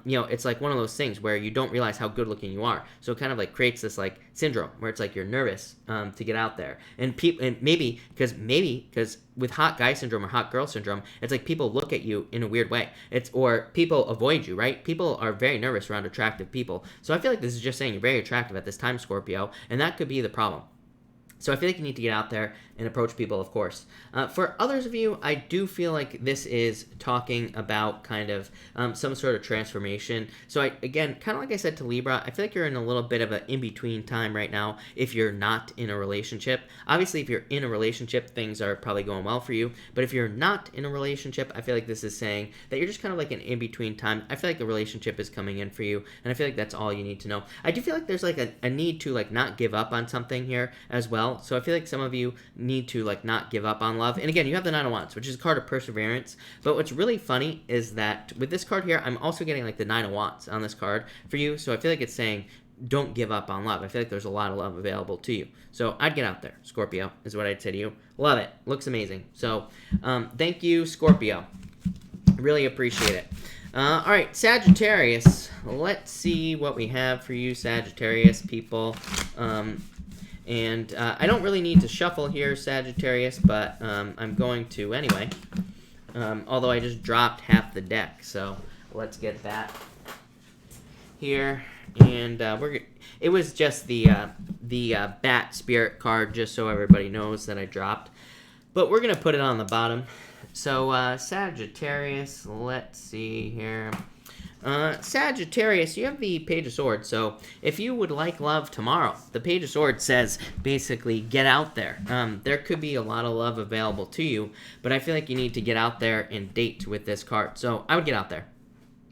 it's like one of those things where you don't realize how good looking you are. So it kind of like creates this like syndrome, where it's like you're nervous to get out there, and maybe because with hot guy syndrome or hot girl syndrome, it's like people look at you in a weird way. Or people avoid you, right? People are very nervous around attractive people. So I feel like this is just saying you're very attractive at this time, Scorpio, and that could be the problem. So I feel like you need to get out there and approach people, of course. For others of you, I do feel like this is talking about kind of some sort of transformation. So again, kind of like I said to Libra, I feel like you're in a little bit of an in-between time right now if you're not in a relationship. Obviously, if you're in a relationship, things are probably going well for you. But if you're not in a relationship, I feel like this is saying that you're just kind of like an in-between time. I feel like a relationship is coming in for you, and I feel like that's all you need to know. I do feel like there's like a need to like not give up on something here as well. So I feel like some of you need to like not give up on love. And again, you have the Nine of Wands, which is a card of perseverance. But what's really funny is that with this card here, I'm also getting like the Nine of Wands on this card for you. So I feel like it's saying don't give up on love. I feel like there's a lot of love available to you. So I'd get out there, Scorpio, is what I'd say to you. Love it. Looks amazing. So thank you, Scorpio. Really appreciate it. All right, Sagittarius. Let's see what we have for you, Sagittarius people. And I don't really need to shuffle here, Sagittarius, but I'm going to anyway. Although I just dropped half the deck, so let's get that here. And it was just the Bat Spirit card, just so everybody knows that I dropped. But we're going to put it on the bottom. So Sagittarius, let's see here. Sagittarius, you have the Page of Swords, so if you would like love tomorrow, the Page of Swords says basically get out there. There could be a lot of love available to you, but I feel like you need to get out there and date with this card. So I would get out there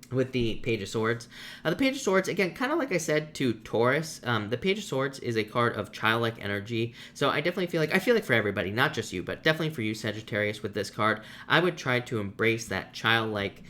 with the Page of Swords. The Page of Swords, again, kind of like I said to Taurus, the Page of Swords is a card of childlike energy. So I definitely feel like for everybody, not just you, but definitely for you, Sagittarius, with this card, I would try to embrace that childlike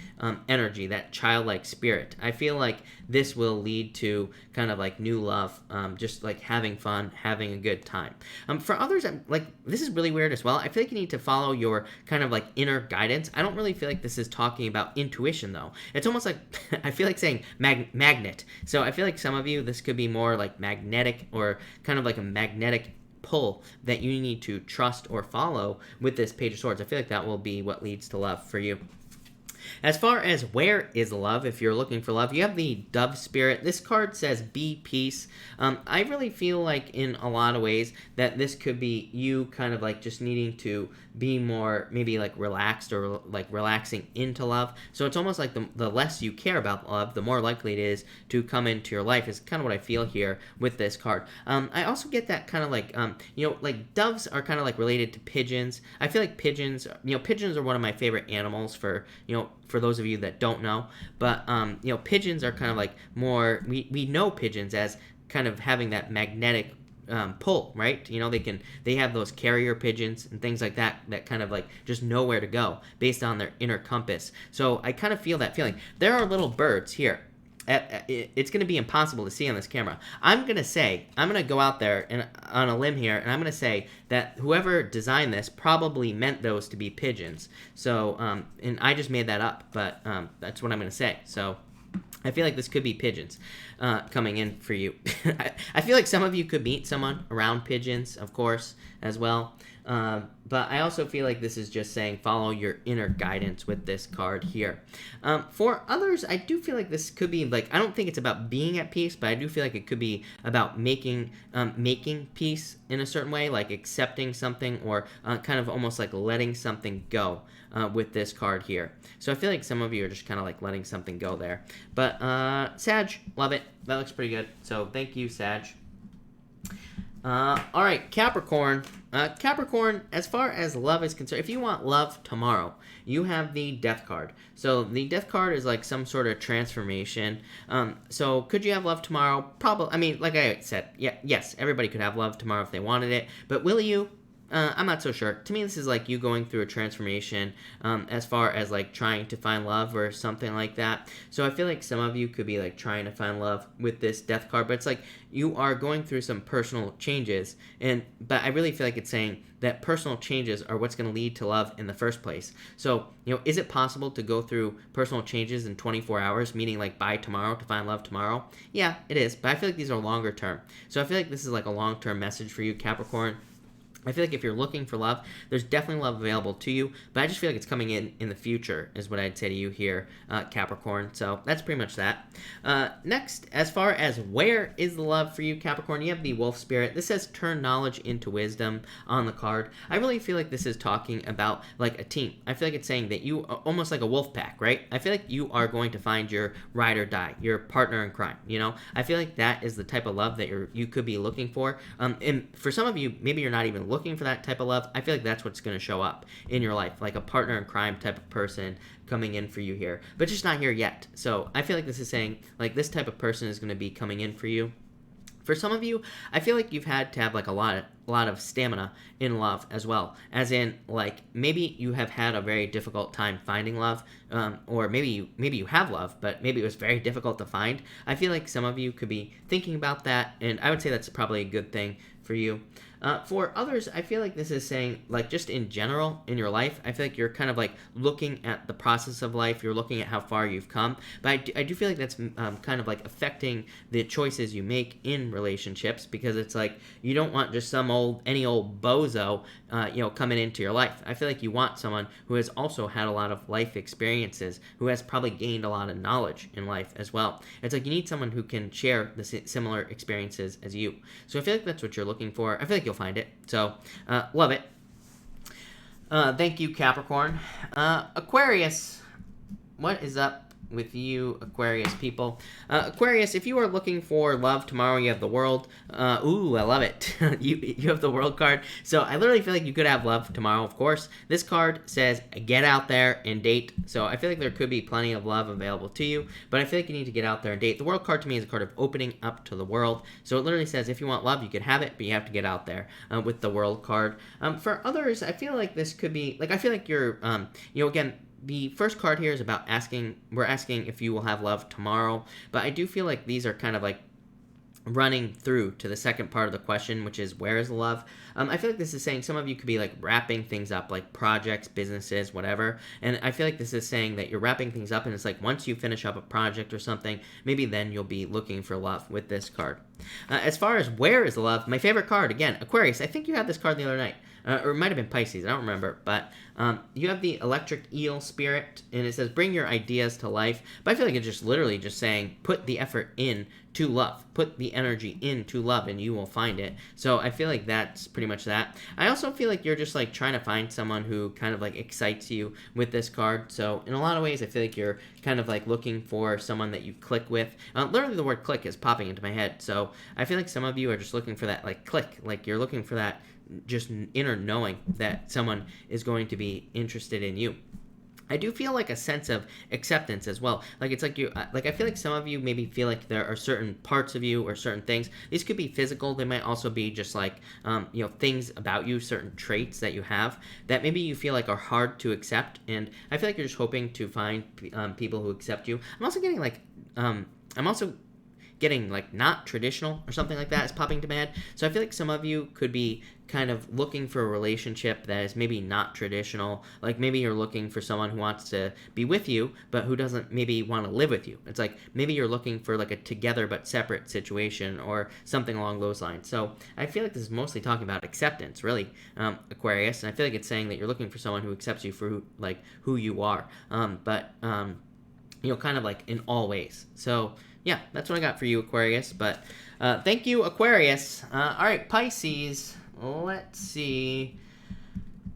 energy, that childlike spirit. I feel like this will lead to kind of like new love, just like having fun, having a good time. For others, like this is really weird as well. I feel like you need to follow your kind of like inner guidance. I don't really feel like this is talking about intuition though. It's almost like I feel like saying magnet. So I feel like some of you, this could be more like magnetic or kind of like a magnetic pull that you need to trust or follow with this Page of Swords. I feel like that will be what leads to love for you. As far as where is love, if you're looking for love, you have the Dove Spirit. This card says be peace. I really feel like in a lot of ways that this could be you kind of like just needing to be more maybe like relaxed or like relaxing into love. So it's almost like the less you care about love, the more likely it is to come into your life is kind of what I feel here with this card. I also get that kind of like, like doves are kind of like related to pigeons. I feel like pigeons are one of my favorite animals for those of you that don't know. But, pigeons are kind of like more, we know pigeons as kind of having that magnetic pull, right? They have those carrier pigeons and things like that kind of like just know where to go based on their inner compass. So I kind of feel that feeling. There are little birds here. It's going to be impossible to see on this camera. I'm going to go out there and on a limb here, and I'm going to say that whoever designed this probably meant those to be pigeons. So, and I just made that up, but that's what I'm going to say. So I feel like this could be pigeons coming in for you. I feel like some of you could meet someone around pigeons, of course, as well. But I also feel like this is just saying follow your inner guidance with this card here. For others, I do feel like this could be like, I don't think it's about being at peace, but I do feel like it could be about making peace in a certain way, like accepting something or kind of almost like letting something go with this card here. So I feel like some of you are just kind of like letting something go there. But Sag, love it. That looks pretty good. So thank you, Sag. All right, Capricorn. Capricorn, as far as love is concerned, if you want love tomorrow, you have the Death card. So the Death card is like some sort of transformation. So could you have love tomorrow? Probably. I mean, like I said, yes, everybody could have love tomorrow if they wanted it. But will you? I'm not so sure. To me, this is like you going through a transformation as far as like trying to find love or something like that. So I feel like some of you could be like trying to find love with this death card, but it's like you are going through some personal changes. But I really feel like it's saying that personal changes are what's going to lead to love in the first place. So, is it possible to go through personal changes in 24 hours, meaning like by tomorrow to find love tomorrow? Yeah, it is. But I feel like these are longer term. So I feel like this is like a long-term message for you, Capricorn. I feel like if you're looking for love, there's definitely love available to you, but I just feel like it's coming in the future is what I'd say to you here, Capricorn. So that's pretty much that. Next, as far as where is the love for you, Capricorn, you have the wolf spirit. This says turn knowledge into wisdom on the card. I really feel like this is talking about like a team. I feel like it's saying that you are almost like a wolf pack, right? I feel like you are going to find your ride or die, your partner in crime, I feel like that is the type of love that you could be looking for. And for some of you, maybe you're not even looking for that type of love. I feel like that's what's going to show up in your life, like a partner in crime type of person coming in for you here, but just not here yet. So I feel like this is saying like this type of person is going to be coming in for you. For some of you, I feel like you've had to have like a lot of stamina in love as well, as in like maybe you have had a very difficult time finding love, or maybe you have love, but maybe it was very difficult to find. I feel like some of you could be thinking about that, and I would say that's probably a good thing for you. For others, I feel like this is saying, like, just in general in your life, I feel like you're kind of like looking at the process of life. You're looking at how far you've come. But I do feel like that's kind of like affecting the choices you make in relationships, because it's like you don't want just any old bozo, coming into your life. I feel like you want someone who has also had a lot of life experiences, who has probably gained a lot of knowledge in life as well. It's like you need someone who can share the similar experiences as you. So I feel like that's what you're looking for. I feel like you'll find it. So, love it. Thank you, Capricorn. Aquarius, what is up with you, Aquarius people? Aquarius, if you are looking for love tomorrow, you have the World. Ooh, I love it. you have the World card. So I literally feel like you could have love tomorrow, of course. This card says get out there and date. So I feel like there could be plenty of love available to you, but I feel like you need to get out there and date. The World card to me is a card of opening up to the world. So it literally says if you want love, you could have it, but you have to get out there with the World card. For others, I feel like this could be, like, I feel like you're, again, the first card here is about we're asking if you will have love tomorrow, but I do feel like these are kind of like running through to the second part of the question, which is where is the love? I feel like this is saying some of you could be like wrapping things up, like projects, businesses, whatever, and I feel like this is saying that you're wrapping things up, and it's like once you finish up a project or something, maybe then you'll be looking for love with this card. As far as where is the love, my favorite card, again, Aquarius. I think you had this card the other night. Or it might have been Pisces, I don't remember, but you have the electric eel spirit, and it says bring your ideas to life, but I feel like it's just literally just saying put the effort in to love, put the energy into love, and you will find it. So I feel like that's pretty much that. I also feel like you're just like trying to find someone who kind of like excites you with this card. So in a lot of ways, I feel like you're kind of like looking for someone that you click with. Literally the word click is popping into my head, so I feel like some of you are just looking for that like click, like you're looking for that just inner knowing that someone is going to be interested in you. I do feel like a sense of acceptance as well. Like it's like I feel like some of you maybe feel like there are certain parts of you or certain things. These could be physical. They might also be just like, things about you, certain traits that you have that maybe you feel like are hard to accept. And I feel like you're just hoping to find people who accept you. I'm also getting like not traditional or something like that is popping to my head. So I feel like some of you could be kind of looking for a relationship that is maybe not traditional. Like maybe you're looking for someone who wants to be with you, but who doesn't maybe want to live with you. It's like maybe you're looking for like a together but separate situation or something along those lines. So I feel like this is mostly talking about acceptance, really, Aquarius. And I feel like it's saying that you're looking for someone who accepts you for who you are, but kind of like in all ways. So yeah, that's what I got for you, Aquarius. But thank you, Aquarius. All right, Pisces. Let's see.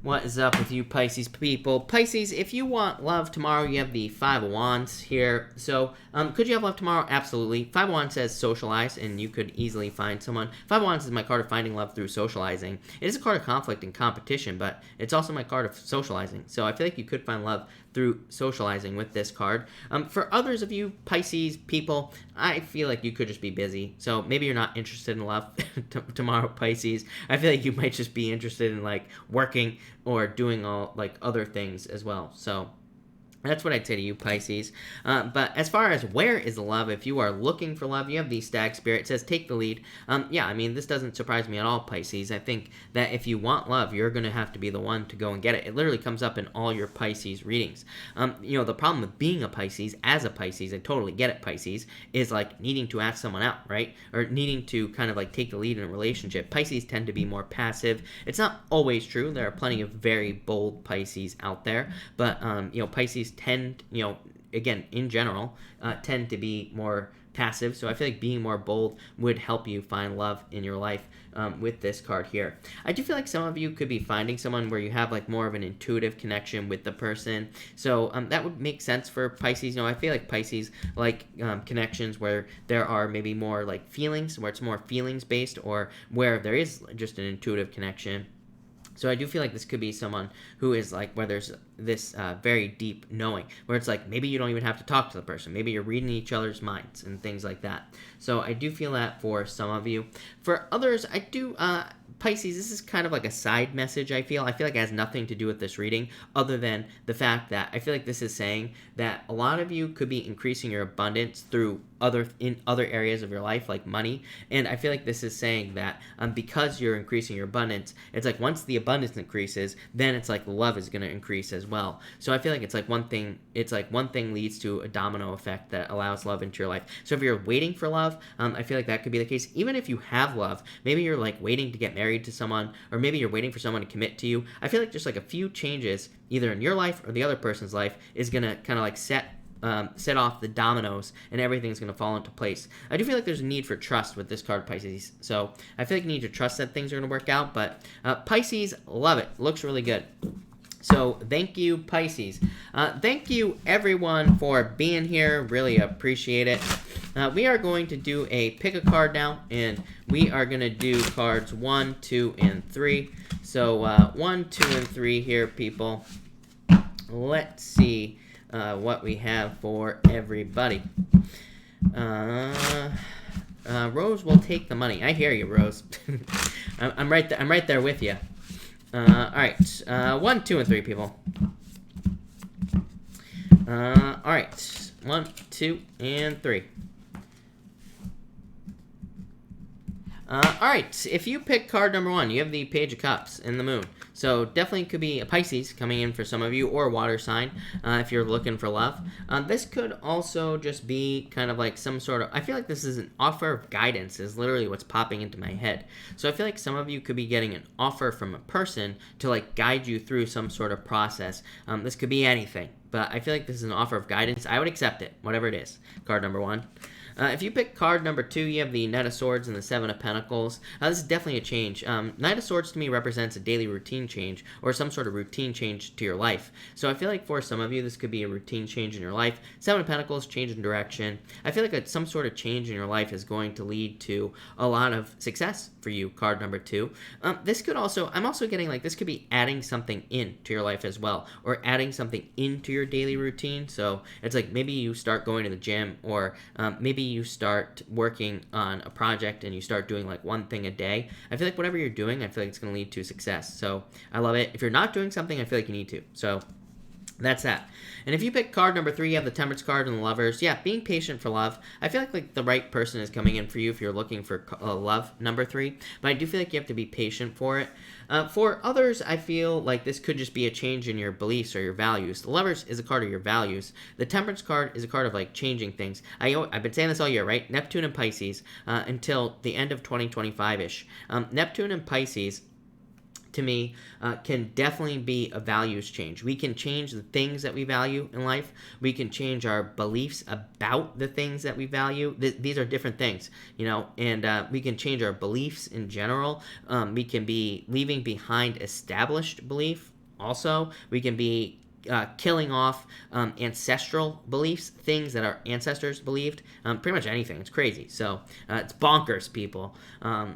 What is up with you Pisces people? Pisces, if you want love tomorrow, you have the Five of Wands here. So, could you have love tomorrow? Absolutely. Five of Wands says socialize, and you could easily find someone. Five of Wands is my card of finding love through socializing. It is a card of conflict and competition, but it's also my card of socializing. So I feel like you could find love through socializing with this card. For others of you Pisces people, I feel like you could just be busy. So maybe you're not interested in love tomorrow, Pisces. I feel like you might just be interested in like working or doing all like other things as well. So that's what I'd say to you, Pisces. But as far as where is the love, if you are looking for love, you have the Stag Spirit. It says take the lead. Yeah, I mean, this doesn't surprise me at all, Pisces. I think that if you want love, you're going to have to be the one to go and get it. It literally comes up in all your Pisces readings. The problem with being a Pisces, as a Pisces, I totally get it, Pisces, is like needing to ask someone out, right? Or needing to kind of like take the lead in a relationship. Pisces tend to be more passive. It's not always true. There are plenty of very bold Pisces out there. But, Pisces tend, again, in general, tend to be more passive. So I feel like being more bold would help you find love in your life with this card here. I do feel like some of you could be finding someone where you have like more of an intuitive connection with the person. So that would make sense for Pisces. I feel like Pisces like connections where there are maybe more like feelings, where it's more feelings based, or where there is just an intuitive connection. So I do feel like this could be someone who is like, where there's this very deep knowing, where it's like maybe you don't even have to talk to the person. Maybe you're reading each other's minds and things like that. So I do feel that for some of you. For others, I do, Pisces, this is kind of like a side message, I feel. like it has nothing to do with this reading, other than the fact that I feel like this is saying that a lot of you could be increasing your abundance through other areas of your life, like money. And I feel like this is saying that because you're increasing your abundance, it's like once the abundance increases, then it's like love is going to increase as well. So I feel like it's like one thing leads to a domino effect that allows love into your life. So if you're waiting for love, I feel like that could be the case. Even if you have love, maybe you're like waiting to get married to someone, or maybe you're waiting for someone to commit to you. I feel like just like a few changes, either in your life or the other person's life, is going to kind of like set off the dominoes, and everything's going to fall into place. I do feel like there's a need for trust with this card, Pisces. So I feel like you need to trust that things are going to work out. But Pisces, love it. Looks really good. So thank you, Pisces. Thank you, everyone, for being here. Really appreciate it. We are going to do a pick a card now, and we are going to do cards 1, 2, and 3. So 1, 2, and 3 here, people. Let's see what we have for everybody. Rose will take the money. I hear you, Rose. I'm right there with you. All right. 1, 2, and 3, people. All right. 1, 2, and 3. All right. If you pick card number 1, you have the Page of Cups and the Moon. So definitely could be a Pisces coming in for some of you, or a water sign if you're looking for love. This could also just be kind of like some sort of, I feel like this is an offer of guidance is literally what's popping into my head. So I feel like some of you could be getting an offer from a person to like guide you through some sort of process. This could be anything, but I feel like this is an offer of guidance. I would accept it, whatever it is. Card number 1. If you pick card number 2, you have the Knight of Swords and the Seven of Pentacles. This is definitely a change. Knight of Swords to me represents a daily routine change, or some sort of routine change to your life. So I feel like for some of you, this could be a routine change in your life. Seven of Pentacles, change in direction. I feel like some sort of change in your life is going to lead to a lot of success for you, card number 2. This could also, I'm also getting like, this could be adding something into your life as well, or adding something into your daily routine. So it's like maybe you start going to the gym, or maybe you start working on a project and you start doing like one thing a day. I feel like whatever you're doing, I feel like it's going to lead to success. So I love it. If you're not doing something, I feel like you need to. So that's that. And if you pick card number 3, you have the Temperance card and the Lovers. Yeah, being patient for love. I feel like the right person is coming in for you if you're looking for love, number 3. But I do feel like you have to be patient for it. For others, I feel like this could just be a change in your beliefs or your values. The Lovers is a card of your values. The Temperance card is a card of like changing things. I've been saying this all year, right? Neptune and Pisces until the end of 2025-ish. Neptune and Pisces, to me, can definitely be a values change. We can change the things that we value in life. We can change our beliefs about the things that we value. These are different things, and we can change our beliefs in general. We can be leaving behind established belief also. We can be killing off ancestral beliefs, things that our ancestors believed, pretty much anything. It's crazy. So it's bonkers, people.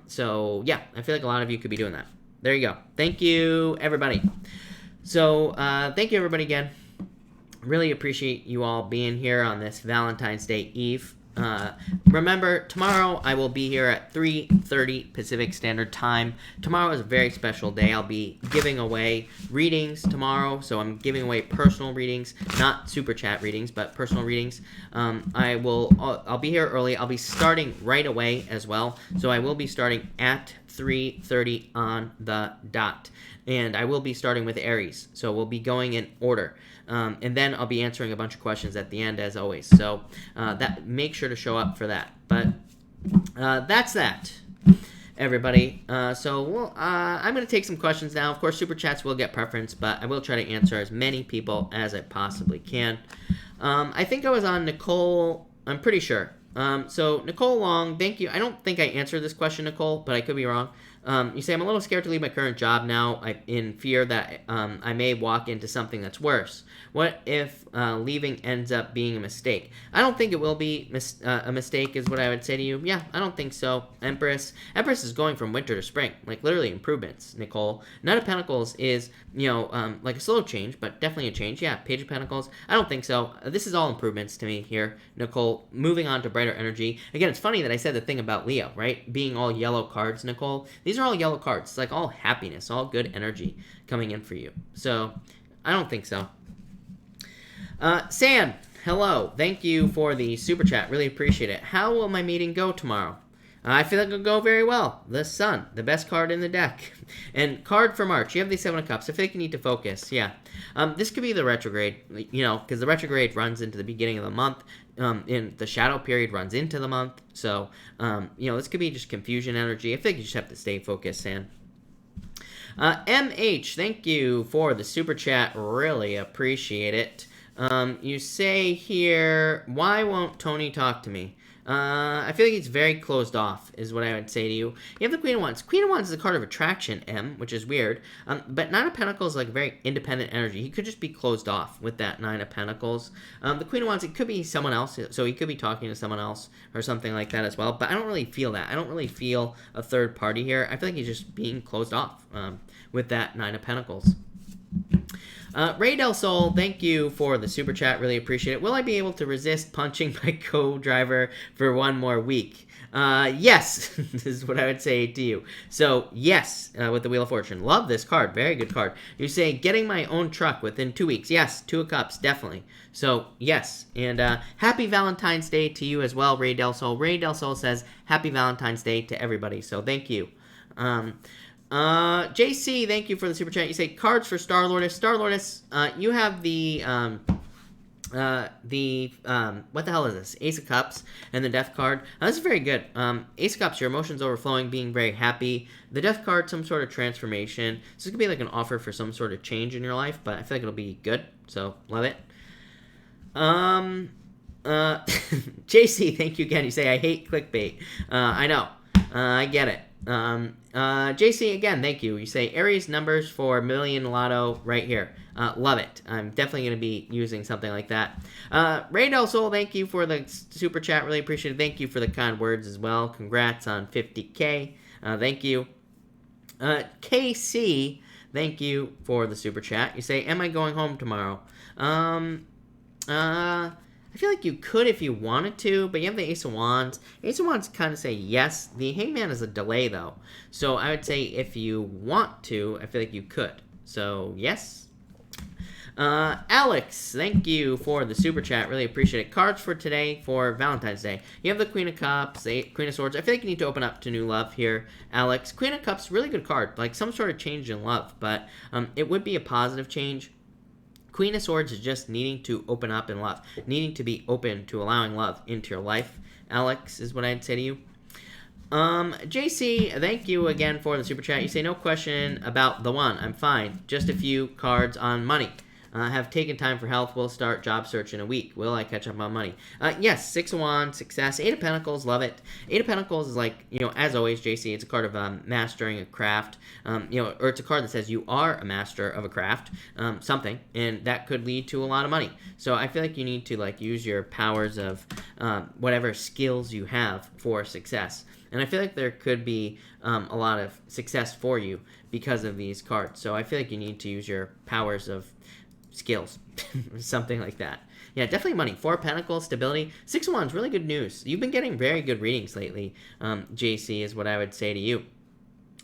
So yeah, I feel like a lot of you could be doing that. There you go. Thank you, everybody. So thank you, everybody, again. Really appreciate you all being here on this Valentine's Day Eve. Remember, tomorrow I will be here at 3:30 Pacific Standard Time. Tomorrow is a very special day. I'll be giving away readings tomorrow. So I'm giving away personal readings, not super chat readings, but personal readings. I'll be here early. I'll be starting right away as well. So I will be starting at 3:30 on the dot. And I will be starting with Aries. So we'll be going in order. And then I'll be answering a bunch of questions at the end, as always. So make sure to show up for that. But that's that, everybody. I'm going to take some questions now. Of course, Super Chats will get preference, but I will try to answer as many people as I possibly can. I think I was on Nicole. I'm pretty sure. So Nicole Long, thank you. I don't think I answered this question, Nicole, but I could be wrong. You say, I'm a little scared to leave my current job now in fear that I may walk into something that's worse. What if leaving ends up being a mistake? I don't think it will be a mistake is what I would say to you. Yeah, I don't think so. Empress is going from winter to spring, like literally improvements, Nicole. Knight of Pentacles is, like a slow change, but definitely a change. Yeah, Page of Pentacles, I don't think so. This is all improvements to me here, Nicole. Moving on to brighter energy. Again, it's funny that I said the thing about Leo, right? Being all yellow cards, Nicole. These are all yellow cards. It's like all happiness, all good energy coming in for you. So, I don't think so. Sam, hello. Thank you for the super chat. Really appreciate it. How will my meeting go tomorrow? I feel like it'll go very well. The Sun, the best card in the deck. And card for March. You have the Seven of Cups. I feel like you need to focus. Yeah. This could be the retrograde, because the retrograde runs into the beginning of the month. And the shadow period runs into the month. So, this could be just confusion energy. I think you just have to stay focused, Sam. MH, thank you for the super chat. Really appreciate it. You say here, why won't Tony talk to me? I feel like he's very closed off, is what I would say to you. You have the Queen of Wands. Queen of Wands is a card of attraction, M, which is weird. But Nine of Pentacles is like very independent energy. He could just be closed off with that Nine of Pentacles. The Queen of Wands, it could be someone else. So he could be talking to someone else or something like that as well. But I don't really feel that. I don't really feel a third party here. I feel like he's just being closed off with that Nine of Pentacles. Ray Del Sol, thank you for the super chat. Really appreciate it. Will I be able to resist punching my co-driver for one more week? Yes, this is what I would say to you. So, yes, with the Wheel of Fortune. Love this card. Very good card. You say, getting my own truck within 2 weeks. Yes, Two of Cups, definitely. So, yes. And happy Valentine's Day to you as well, Ray Del Sol. Ray Del Sol says, happy Valentine's Day to everybody. So, thank you. JC, thank you for the super chat. You say cards for Star Lordess. Star Lordess, you have the what the hell is this? Ace of Cups and the Death card. This is very good. Ace of Cups, your emotions overflowing, being very happy. The Death card, some sort of transformation. So this could be like an offer for some sort of change in your life, but I feel like it'll be good. So love it. JC, thank you again. You say I hate clickbait. I know. I get it. JC, again, thank you. You say Aries numbers for Million Lotto right here. Love it. I'm definitely going to be using something like that. Ray Del Sol, thank you for the super chat. Really appreciate it. Thank you for the kind words as well. Congrats on 50K. Thank you. KC, thank you for the super chat. You say, am I going home tomorrow? I feel like you could if you wanted to, but you have the Ace of Wands. Ace of Wands kind of say yes. The Hangman is a delay, though. So I would say if you want to, I feel like you could. So, yes. Alex, thank you for the super chat. Really appreciate it. Cards for today for Valentine's Day. You have the Queen of Cups, the Queen of Swords. I feel like you need to open up to new love here, Alex. Queen of Cups, really good card. Like some sort of change in love, but it would be a positive change. Queen of Swords is just needing to open up in love, needing to be open to allowing love into your life. Alex is what I'd say to you. JC, thank you again for the super chat. You say no question about the one. I'm fine. Just a few cards on money. Have taken time for health. Will start job search in a week. Will I catch up on money? Yes, 6 of Wands, success. 8 of Pentacles, love it. 8 of Pentacles is like, as always, JC, it's a card of mastering a craft, or it's a card that says you are a master of a craft, something, and that could lead to a lot of money. So I feel like you need to like use your powers of whatever skills you have for success. And I feel like there could be a lot of success for you because of these cards. So I feel like you need to use your powers of skills, something like that. Yeah, definitely money. 4 of Pentacles, stability. 6 of Wands, really good news. You've been getting very good readings lately, JC, is what I would say to you.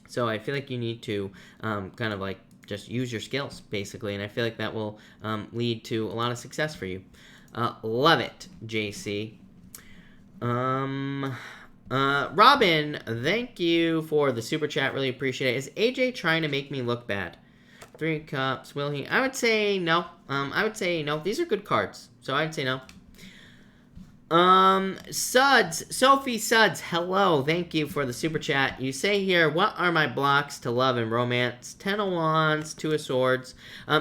So I feel like you need to kind of like just use your skills, basically. And I feel like that will lead to a lot of success for you. Love it, JC. Robin, thank you for the super chat. Really appreciate it. Is AJ trying to make me look bad? 3 Cups. Will he? I would say no. I would say no. These are good cards, so I'd say no. Suds, Sophie Suds, hello. Thank you for the super chat. You say here, what are my blocks to love and romance? 10 of Wands, 2 of Swords.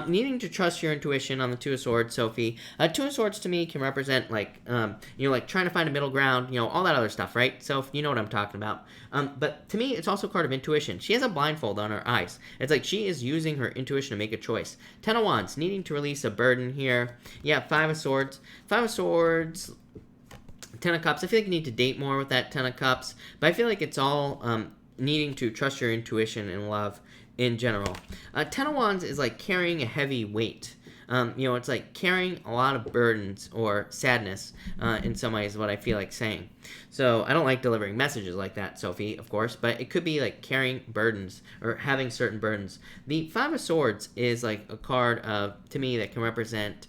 Needing to trust your intuition on the 2 of Swords, Sophie. 2 of Swords to me can represent like, like trying to find a middle ground, all that other stuff, right? So you know what I'm talking about. But to me, it's also a card of intuition. She has a blindfold on her eyes. It's like she is using her intuition to make a choice. 10 of Wands, needing to release a burden here. Yeah, 5 of Swords. 5 of Swords. 10 of Cups. I feel like you need to date more with that 10 of Cups, but I feel like it's all needing to trust your intuition and love in general. 10 of Wands is like carrying a heavy weight. It's like carrying a lot of burdens or sadness in some ways is what I feel like saying. So I don't like delivering messages like that, Sophie, of course, but it could be like carrying burdens or having certain burdens. The 5 of Swords is like a card to me that can represent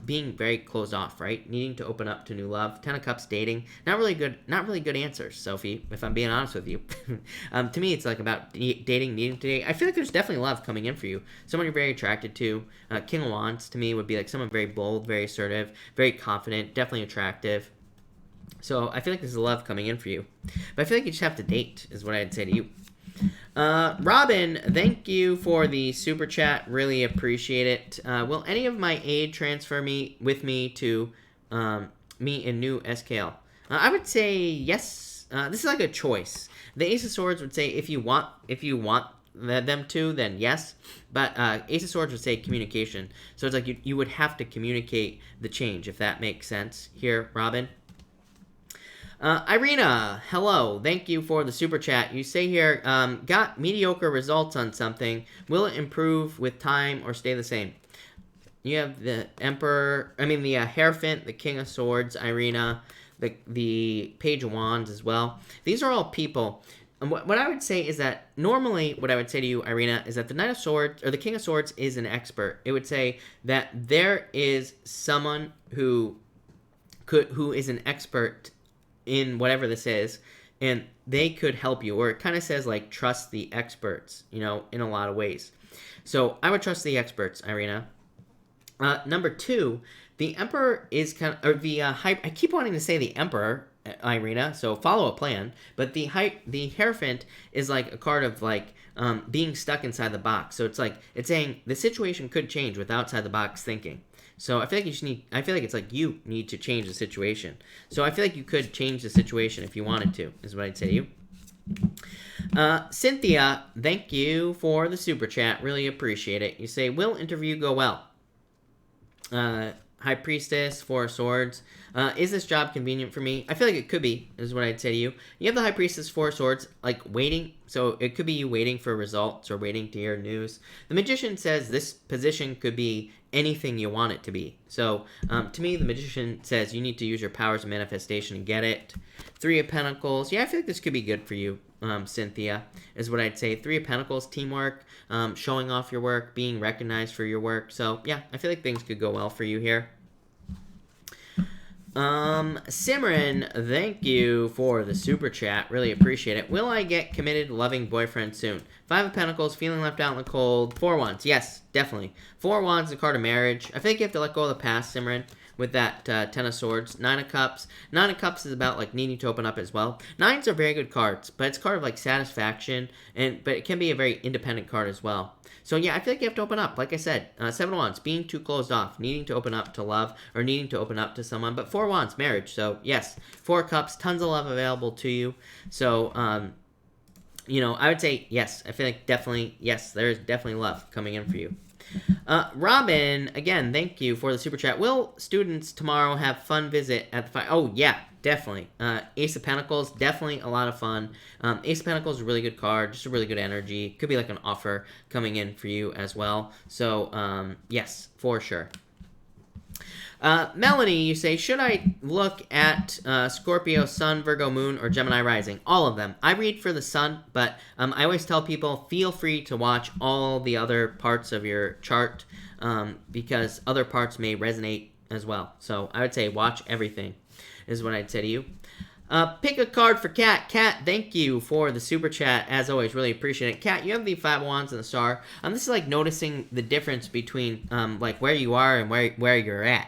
being very closed off, right? Needing to open up to new love. 10 of Cups, dating. Not really good answers, Sophie, if I'm being honest with you. To me, it's like about dating, needing to date. I feel like there's definitely love coming in for you. Someone you're very attracted to. King of Wands, to me, would be like someone very bold, very assertive, very confident, definitely attractive. So I feel like there's a love coming in for you. But I feel like you just have to date, is what I'd say to you. Robin, thank you for the super chat. Really appreciate it. Will any of my aid transfer with me to me in new SKL? I would say yes. This is like a choice. The Ace of Swords would say if you want them to, then yes. But Ace of Swords would say communication. So it's like you would have to communicate the change, if that makes sense here, Robin. Irina, hello. Thank you for the super chat. You say here, got mediocre results on something. Will it improve with time or stay the same? You have the Hierophant, the King of Swords, Irina, the Page of Wands as well. These are all people. And what I would say is that normally what I would say to you, Irina, is that the Knight of Swords or the King of Swords is an expert. It would say that there is someone who is an expert in whatever this is, and they could help you. Or it kind of says like trust the experts, in a lot of ways. So I would trust the experts, Irina. Number 2, the Emperor is kind of, or the I keep wanting to say the Emperor, Irina, so follow a plan. But the Hierophant is like a card of like being stuck inside the box. So it's like it's saying the situation could change with outside the box thinking. So I feel like I feel like it's like you need to change the situation. So I feel like you could change the situation if you wanted to, is what I'd say to you. Cynthia, thank you for the super chat. Really appreciate it. You say, will interview go well? High Priestess, 4 of Swords. Is this job convenient for me? I feel like it could be, is what I'd say to you. You have the High Priestess, 4 of Swords, like waiting. So it could be you waiting for results or waiting to hear news. The Magician says this position could be anything you want it to be. So to me, the Magician says you need to use your powers of manifestation and get it. 3 of Pentacles. Yeah, I feel like this could be good for you, Cynthia, is what I'd say. 3 of Pentacles, teamwork, showing off your work, being recognized for your work. So yeah, I feel like things could go well for you here. Simran, thank you for the super chat. Really appreciate it. Will I get committed, loving boyfriend soon? Five of Pentacles, feeling left out in the cold. Four of Wands, yes, definitely. Four of Wands is a card of marriage. I think you have to let go of the past, Simran, with that Ten of Swords. Nine of Cups. Nine of Cups is about like needing to open up as well. Nines are very good cards, but it's a card of like satisfaction, but it can be a very independent card as well. So yeah, I feel like you have to open up. Like I said, Seven of Wands, being too closed off, needing to open up to love or needing to open up to someone. But Four of Wands, marriage. So yes, Four of Cups, tons of love available to you. So you know, I would say yes. I feel like definitely yes. There is definitely love coming in for you. Robin, again, thank you for the super chat. Will students tomorrow have fun visit at the fire? Oh, yeah, definitely. Ace of Pentacles, definitely a lot of fun. Ace of Pentacles is a really good card, just a really good energy. Could be like an offer coming in for you as well. So, yes, for sure. Melanie, you say, should I look at Scorpio, Sun, Virgo, Moon, or Gemini Rising? All of them. I read for the Sun, but I always tell people, feel free to watch all the other parts of your chart because other parts may resonate as well. So I would say watch everything is what I'd say to you. Pick a card for Kat. Kat, thank you for the super chat. As always, really appreciate it. Kat, you have the Five of Wands and the Star. This is like noticing the difference between like where you are and where you're at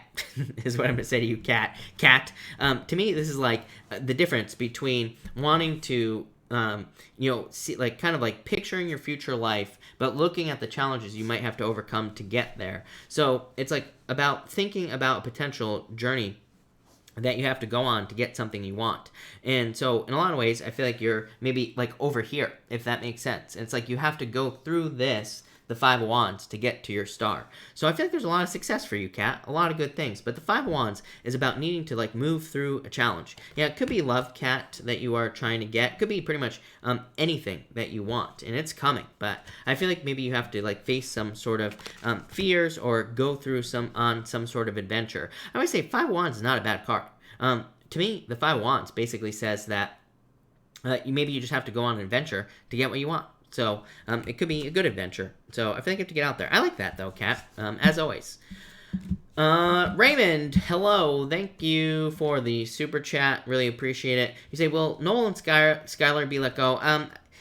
is what I'm gonna say to you, Kat. Kat, to me, this is like the difference between wanting to you know, see, like kind of like picturing your future life, but looking at the challenges you might have to overcome to get there. So it's like about thinking about a potential journey that you have to go on to get something you want. And so in a lot of ways, I feel like you're maybe like over here, if that makes sense. And it's like you have to go through this, the Five of Wands, to get to your star. So I feel like there's a lot of success for you, Kat, a lot of good things. But the Five of Wands is about needing to like move through a challenge. Yeah, it could be love, Kat, that you are trying to get. It could be pretty much anything that you want, and it's coming. But I feel like maybe you have to like face some sort of fears or go through some sort of adventure. I would say Five of Wands is not a bad card. To me, the Five of Wands basically says that maybe you just have to go on an adventure to get what you want. So it could be a good adventure. So I feel like you have to get out there. I like that, though, Kat, as always. Raymond, hello. Thank you for the super chat. Really appreciate it. You say, will Noel and Skylar be let go?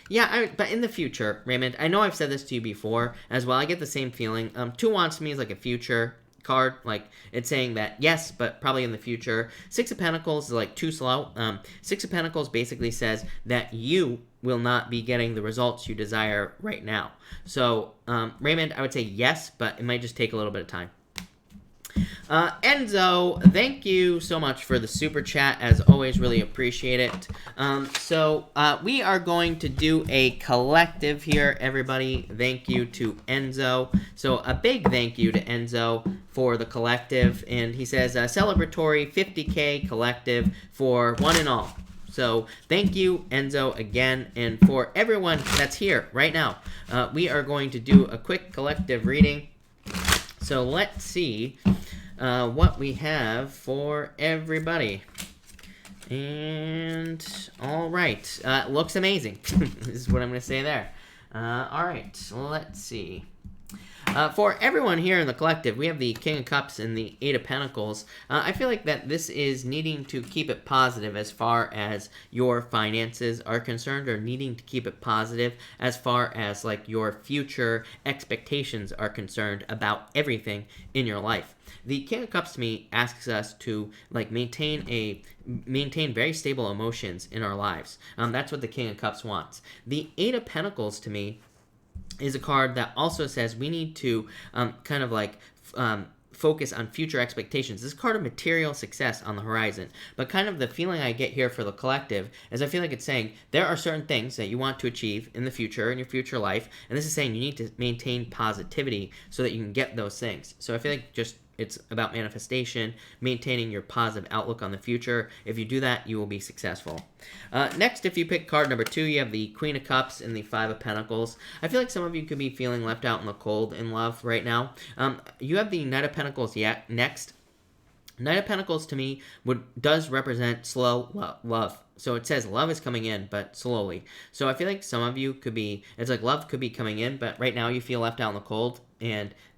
Yeah, but in the future, Raymond, I know I've said this to you before as well. I get the same feeling. Two Wands to me is like a future card. Like, it's saying that, yes, but probably in the future. Six of Pentacles is like too slow. Six of Pentacles basically says that you will not be getting the results you desire right now. So, Raymond, I would say yes, but it might just take a little bit of time. Enzo, thank you so much for the super chat. As always, really appreciate it. So we are going to do a collective here, everybody. Thank you to Enzo. So a big thank you to Enzo for the collective. And he says, celebratory 50K collective for one and all. So thank you, Enzo, again. And for everyone that's here right now, we are going to do a quick collective reading. So let's see what we have for everybody. And all right, looks amazing. This is what I'm going to say there. All right, let's see. For everyone here in the collective, we have the King of Cups and the Eight of Pentacles. I feel like that this is needing to keep it positive as far as your finances are concerned, or needing to keep it positive as far as like your future expectations are concerned about everything in your life. The King of Cups to me asks us to like maintain very stable emotions in our lives. That's what the King of Cups wants. The Eight of Pentacles to me is a card that also says we need to kind of like focus on future expectations. This card of material success on the horizon. But kind of the feeling I get here for the collective is I feel like it's saying there are certain things that you want to achieve in the future, in your future life. And this is saying you need to maintain positivity so that you can get those things. So I feel like just it's about manifestation, maintaining your positive outlook on the future. If you do that, you will be successful. Next, if you pick card number 2, you have the Queen of Cups and the Five of Pentacles. I feel like some of you could be feeling left out in the cold in love right now. You have the Knight of Pentacles next. Knight of Pentacles to me does represent slow love. So it says love is coming in, but slowly. So I feel like some of you could be, it's like love could be coming in, but right now you feel left out in the cold.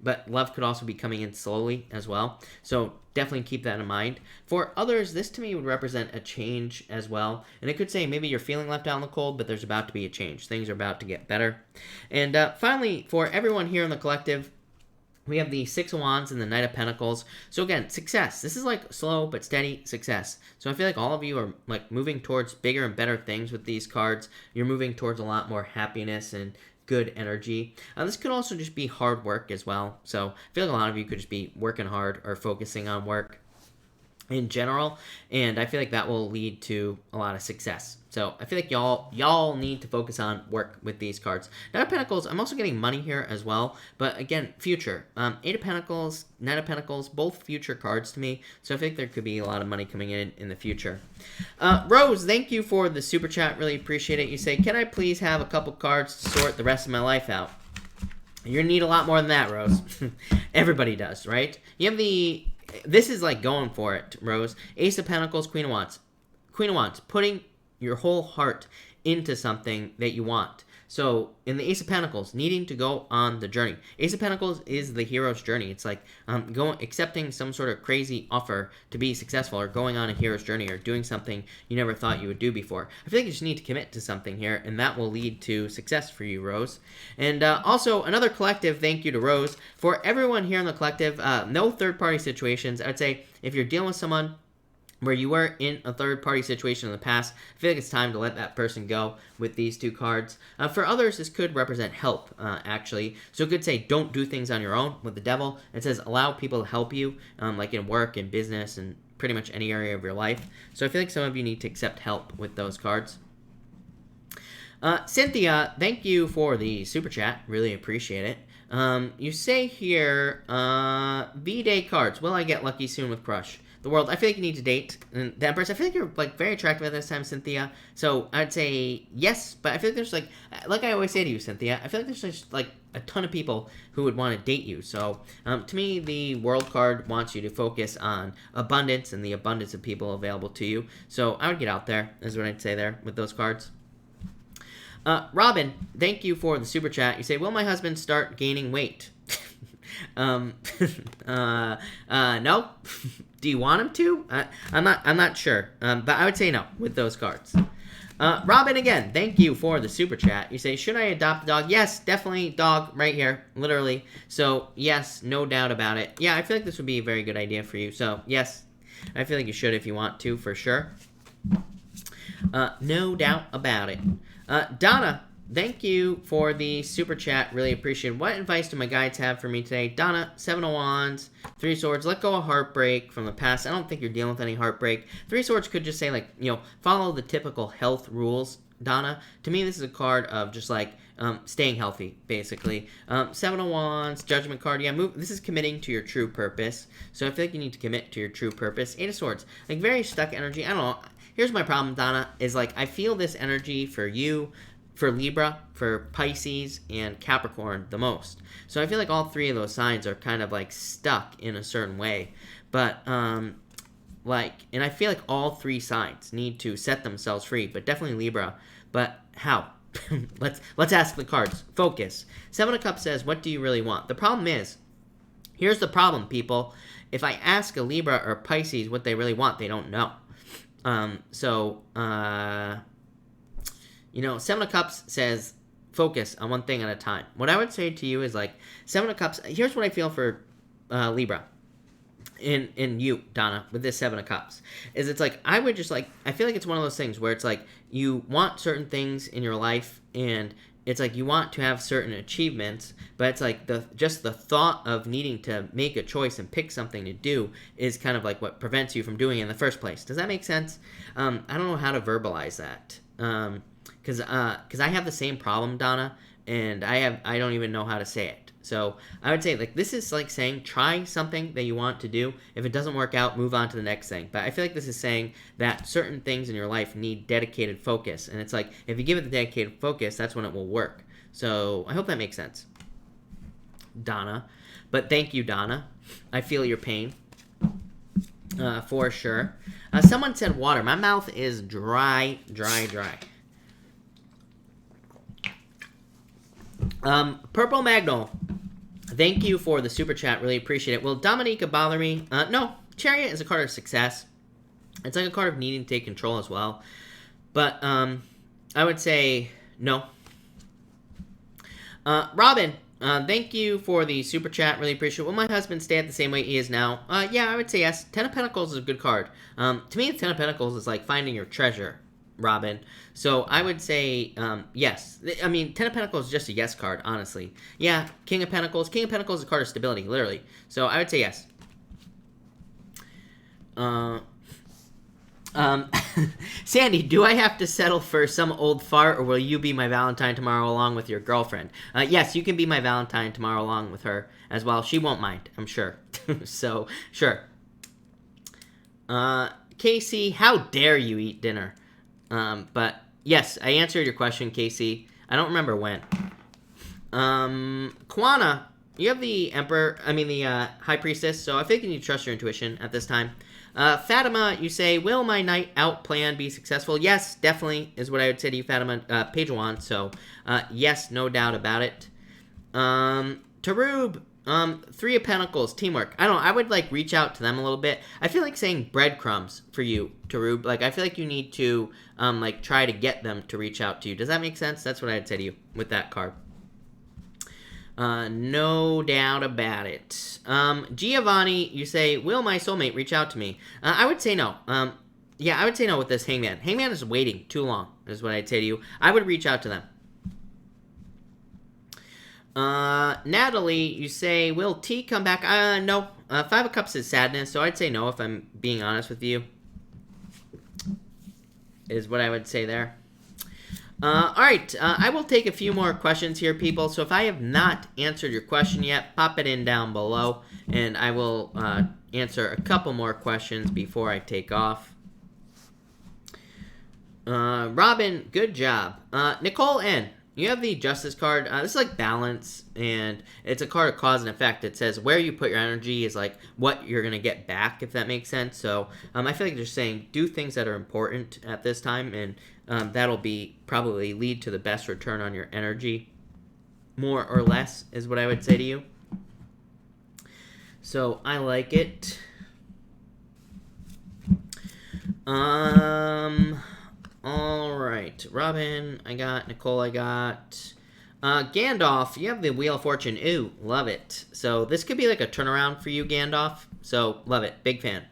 But love could also be coming in slowly as well. So definitely keep that in mind. For others, this to me would represent a change as well. And it could say maybe you're feeling left out in the cold, but there's about to be a change. Things are about to get better. And finally, for everyone here in the collective, we have the Six of Wands and the Knight of Pentacles. So again, success. This is like slow but steady success. So I feel like all of you are like moving towards bigger and better things with these cards. You're moving towards a lot more happiness and good energy. This could also just be hard work as well. So I feel like a lot of you could just be working hard or focusing on work in general, and I feel like that will lead to a lot of success. So I feel like y'all need to focus on work with these cards. Knight of Pentacles, I'm also getting money here as well, but again, future. Eight of Pentacles, Knight of Pentacles, both future cards to me, so I think there could be a lot of money coming in the future. Rose, thank you for the super chat, really appreciate it. You say, can I please have a couple cards to sort the rest of my life out? You're gonna need a lot more than that, Rose. Everybody does, right? You have this is like going for it, Rose. Ace of Pentacles, Queen of Wands. Queen of Wands, putting your whole heart into something that you want. So in the Ace of Pentacles, needing to go on the journey. Ace of Pentacles is the hero's journey. It's like accepting some sort of crazy offer to be successful, or going on a hero's journey, or doing something you never thought you would do before. I feel like you just need to commit to something here, and that will lead to success for you, Rose. And also, another collective thank you to Rose. For everyone here in the collective, no third-party situations. I'd say if you're dealing with someone where you were in a third-party situation in the past, I feel like it's time to let that person go with these two cards. For others, this could represent help, actually. So it could say, don't do things on your own with the Devil. It says, allow people to help you, like in work and business and pretty much any area of your life. So I feel like some of you need to accept help with those cards. Cynthia, thank you for the super chat. Really appreciate it. You say here, V-Day cards. Will I get lucky soon with crush? The World, I feel like you need to date. And the Empress, I feel like you're like very attractive at this time, Cynthia. So I'd say yes, but I feel like there's like I always say to you, Cynthia, I feel like there's just like a ton of people who would want to date you. So to me, the World card wants you to focus on abundance and the abundance of people available to you. So I would get out there, is what I'd say there with those cards. Robin, thank you for the super chat. You say, will my husband start gaining weight? No. Do you want him to? I'm not sure. But I would say no with those cards. Robin, again, thank you for the super chat. You say, should I adopt a dog? Yes, definitely dog right here, literally. So yes, no doubt about it. Yeah, I feel like this would be a very good idea for you. So yes, I feel like you should if you want to, for sure. No doubt about it. Donna, thank you for the super chat. Really appreciate it. What advice do my guides have for me today? Donna, Seven of Wands, Three Swords. Let go of heartbreak from the past. I don't think you're dealing with any heartbreak. Three Swords could just say, like, follow the typical health rules, Donna. To me, this is a card of just, like, staying healthy, basically. Seven of Wands, Judgment card. Yeah, this is committing to your true purpose. So I feel like you need to commit to your true purpose. Eight of Swords. Like, very stuck energy. I don't know. Here's my problem, Donna, is, like, I feel this energy for you, for Libra, for Pisces, and Capricorn the most. So I feel like all three of those signs are kind of, like, stuck in a certain way. But, and I feel like all three signs need to set themselves free, but definitely Libra. But how? Let's ask the cards. Focus. Seven of Cups says, what do you really want? The problem is, here's the problem, people. If I ask a Libra or Pisces what they really want, they don't know. Seven of Cups says, focus on one thing at a time. What I would say to you is, like, Seven of Cups, here's what I feel for Libra. In you, Donna, with this Seven of Cups, is it's like, I would just, like, I feel like it's one of those things where it's like, you want certain things in your life, and it's like, you want to have certain achievements, but it's like, just the thought of needing to make a choice and pick something to do is kind of like what prevents you from doing it in the first place. Does that make sense? I don't know how to verbalize that. Because I have the same problem, Donna, and I don't even know how to say it. So I would say, like, this is like saying, try something that you want to do. If it doesn't work out, move on to the next thing. But I feel like this is saying that certain things in your life need dedicated focus. And it's like, if you give it the dedicated focus, that's when it will work. So I hope that makes sense, Donna. But thank you, Donna. I feel your pain. for sure. Someone said water. My mouth is dry. Purple Magnol, thank you for the super chat. Really appreciate it. Will Dominica bother me? No. Chariot is a card of success. It's like a card of needing to take control as well. But I would say no. Robin, thank you for the super chat. Really appreciate it. Will my husband stay at the same way he is now? Yeah, I would say yes. Ten of Pentacles is a good card. To me, the Ten of Pentacles is like finding your treasure, Robin. So I would say yes. I mean, Ten of Pentacles is just a yes card, honestly. Yeah, King of Pentacles. King of Pentacles is a card of stability, literally. So I would say yes. Sandy, do I have to settle for some old fart, or will you be my Valentine tomorrow along with your girlfriend? Yes, you can be my Valentine tomorrow along with her as well. She won't mind, I'm sure. So, sure. Casey, how dare you eat dinner? But, yes, I answered your question, Casey. I don't remember when. Kwana, you have the High Priestess, so I think you need to trust your intuition at this time. Fatima, you say, will my night out plan be successful? Yes, definitely is what I would say to you, Fatima. Page 1, so yes, no doubt about it. Tarub, Three of Pentacles, teamwork. I don't know, I would like reach out to them a little bit. I feel like saying breadcrumbs for you, Tarub. Like, I feel like you need to like try to get them to reach out to you. Does that make sense? That's what I'd say to you with that card. No doubt about it. Giovanni, you say, will my soulmate reach out to me? I would say no. Yeah, I would say no with this Hangman. Hangman is waiting too long, is what I'd say to you. I would reach out to them. Natalie, you say, will T come back? No. Five of Cups is sadness, so I'd say no if I'm being honest with you. Is what I would say there. Alright, I will take a few more questions here, people. So if I have not answered your question yet, pop it in down below, and I will answer a couple more questions before I take off. Robin, good job. Nicole N., you have the Justice card. This is like balance, and it's a card of cause and effect. It says where you put your energy is like what you're going to get back, if that makes sense. So I feel like they're saying do things that are important at this time, and that'll be probably lead to the best return on your energy, more or less, is what I would say to you. So I like it. All right, Robin, I got Nicole, I got Gandalf. You have the Wheel of Fortune. Ooh, love it. So this could be like a turnaround for you, Gandalf. So love it, big fan.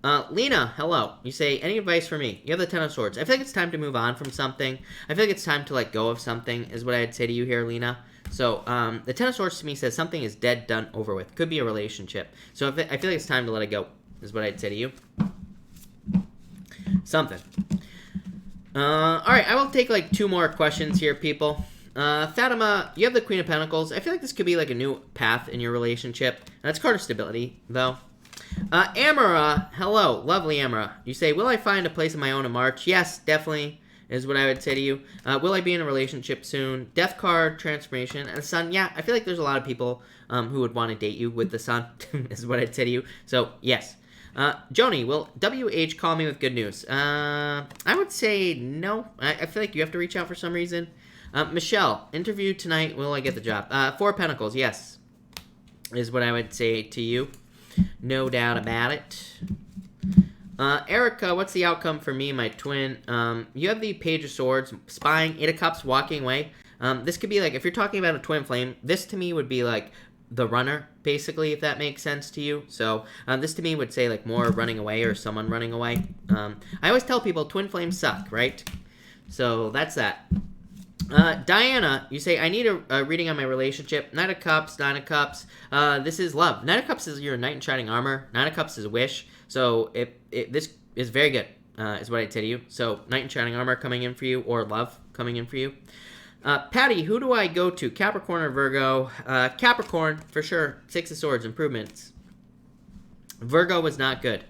Lena, hello. You say, any advice for me? You have the Ten of Swords. I feel like it's time to move on from something. I feel like it's time to let go of something, is what I'd say to you here, Lena. So, the Ten of Swords to me says something is dead, done, over with. Could be a relationship. So, I feel like it's time to let it go, is what I'd say to you. Something. Alright, I will take like 2 more questions here, people. Fatima, you have the Queen of Pentacles. I feel like this could be like a new path in your relationship. That's card of stability, though. Amara, hello, lovely Amara. You say, will I find a place of my own in March? Yes, definitely, is what I would say to you. Will I be in a relationship soon? Death card, transformation, and Sun. Yeah, I feel like there's a lot of people who would want to date you with the Sun, is what I'd say to you. So, yes. Joni, will WH call me with good news? I would say no. I feel like you have to reach out for some reason. Michelle, interview tonight. Will I get the job? 4 of Pentacles, yes, is what I would say to you. No doubt about it. Erica, what's the outcome for me and my twin? You have the Page of Swords, spying, 8 of Cups, walking away. This could be like, if you're talking about a twin flame, this to me would be like the runner, basically, if that makes sense to you. So this to me would say like more running away or someone running away. I always tell people twin flames suck, right? So that's that. Diana, you say, I need a reading on my relationship. Knight of Cups, Nine of Cups. This is love. Nine of Cups is your Knight in Shining Armor. Nine of Cups is wish. So this is very good, is what I'd say to you. So Knight in Shining Armor coming in for you, or love coming in for you. Patty, who do I go to? Capricorn or Virgo? Capricorn, for sure. 6 of Swords, improvements. Virgo was not good.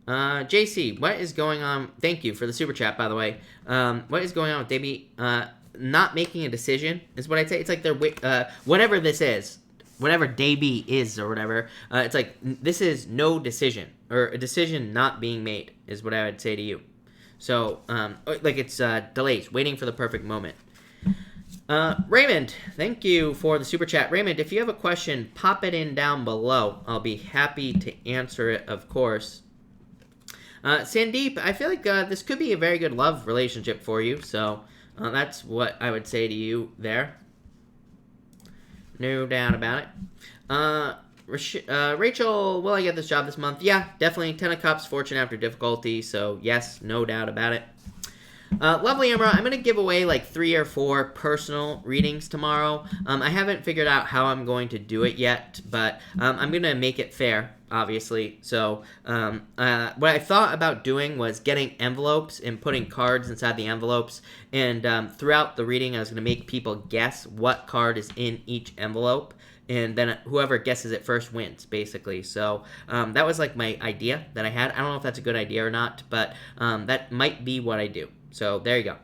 JC, what is going on? Thank you for the super chat, by the way. What is going on with Davey? Not making a decision is what I'd say. It's like they're whatever this is. whatever day B is or whatever, it's like this is no decision, or a decision not being made is what I would say to you. So, like it's delays, waiting for the perfect moment. Raymond, thank you for the super chat. Raymond, if you have a question, pop it in down below. I'll be happy to answer it, of course. Sandeep, I feel like this could be a very good love relationship for you, so that's what I would say to you there. No doubt about it. Rachel, will I get this job this month? Yeah, definitely. 10 of Cups, fortune after difficulty, so yes, no doubt about it. Lovely Emma, I'm going to give away like 3 or 4 personal readings tomorrow. I haven't figured out how I'm going to do it yet, but I'm going to make it fair, obviously. So what I thought about doing was getting envelopes and putting cards inside the envelopes. And throughout the reading, I was going to make people guess what card is in each envelope. And then whoever guesses it first wins, basically. So that was like my idea that I had. I don't know if that's a good idea or not, but that might be what I do. So there you go.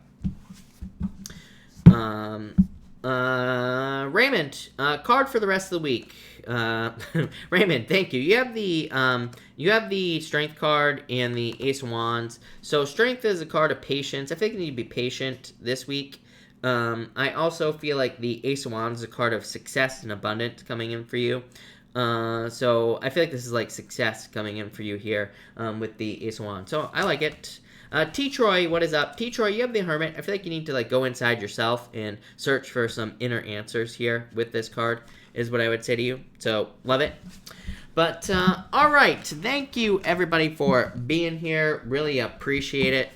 Raymond, card for the rest of the week. Raymond, thank you. You have the Strength card and the Ace of Wands. So Strength is a card of patience. I think you need to be patient this week. I also feel like the Ace of Wands is a card of success and abundance coming in for you. So I feel like this is like success coming in for you here with the Ace of Wands. So I like it. T. Troy, what is up? T. Troy, you have the Hermit. I feel like you need to like go inside yourself and search for some inner answers here with this card is what I would say to you. So love it. But all right, thank you everybody for being here. Really appreciate it.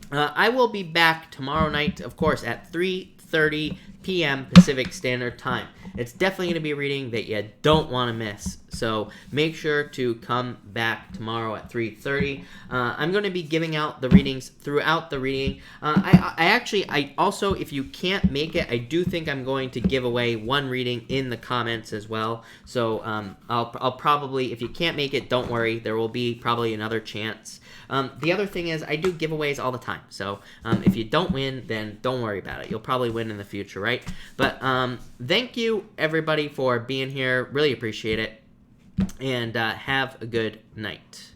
I will be back tomorrow night, of course, at 3:30 p.m. Pacific Standard Time. It's definitely going to be a reading that you don't want to miss. So make sure to come back tomorrow at 3:30. I'm going to be giving out the readings throughout the reading. I also, if you can't make it, I do think I'm going to give away one reading in the comments as well. So I'll probably, if you can't make it, don't worry. There will be probably another chance. The other thing is I do giveaways all the time. So if you don't win, then don't worry about it. You'll probably win in the future, right? But thank you, everybody, for being here. Really appreciate it. And have a good night.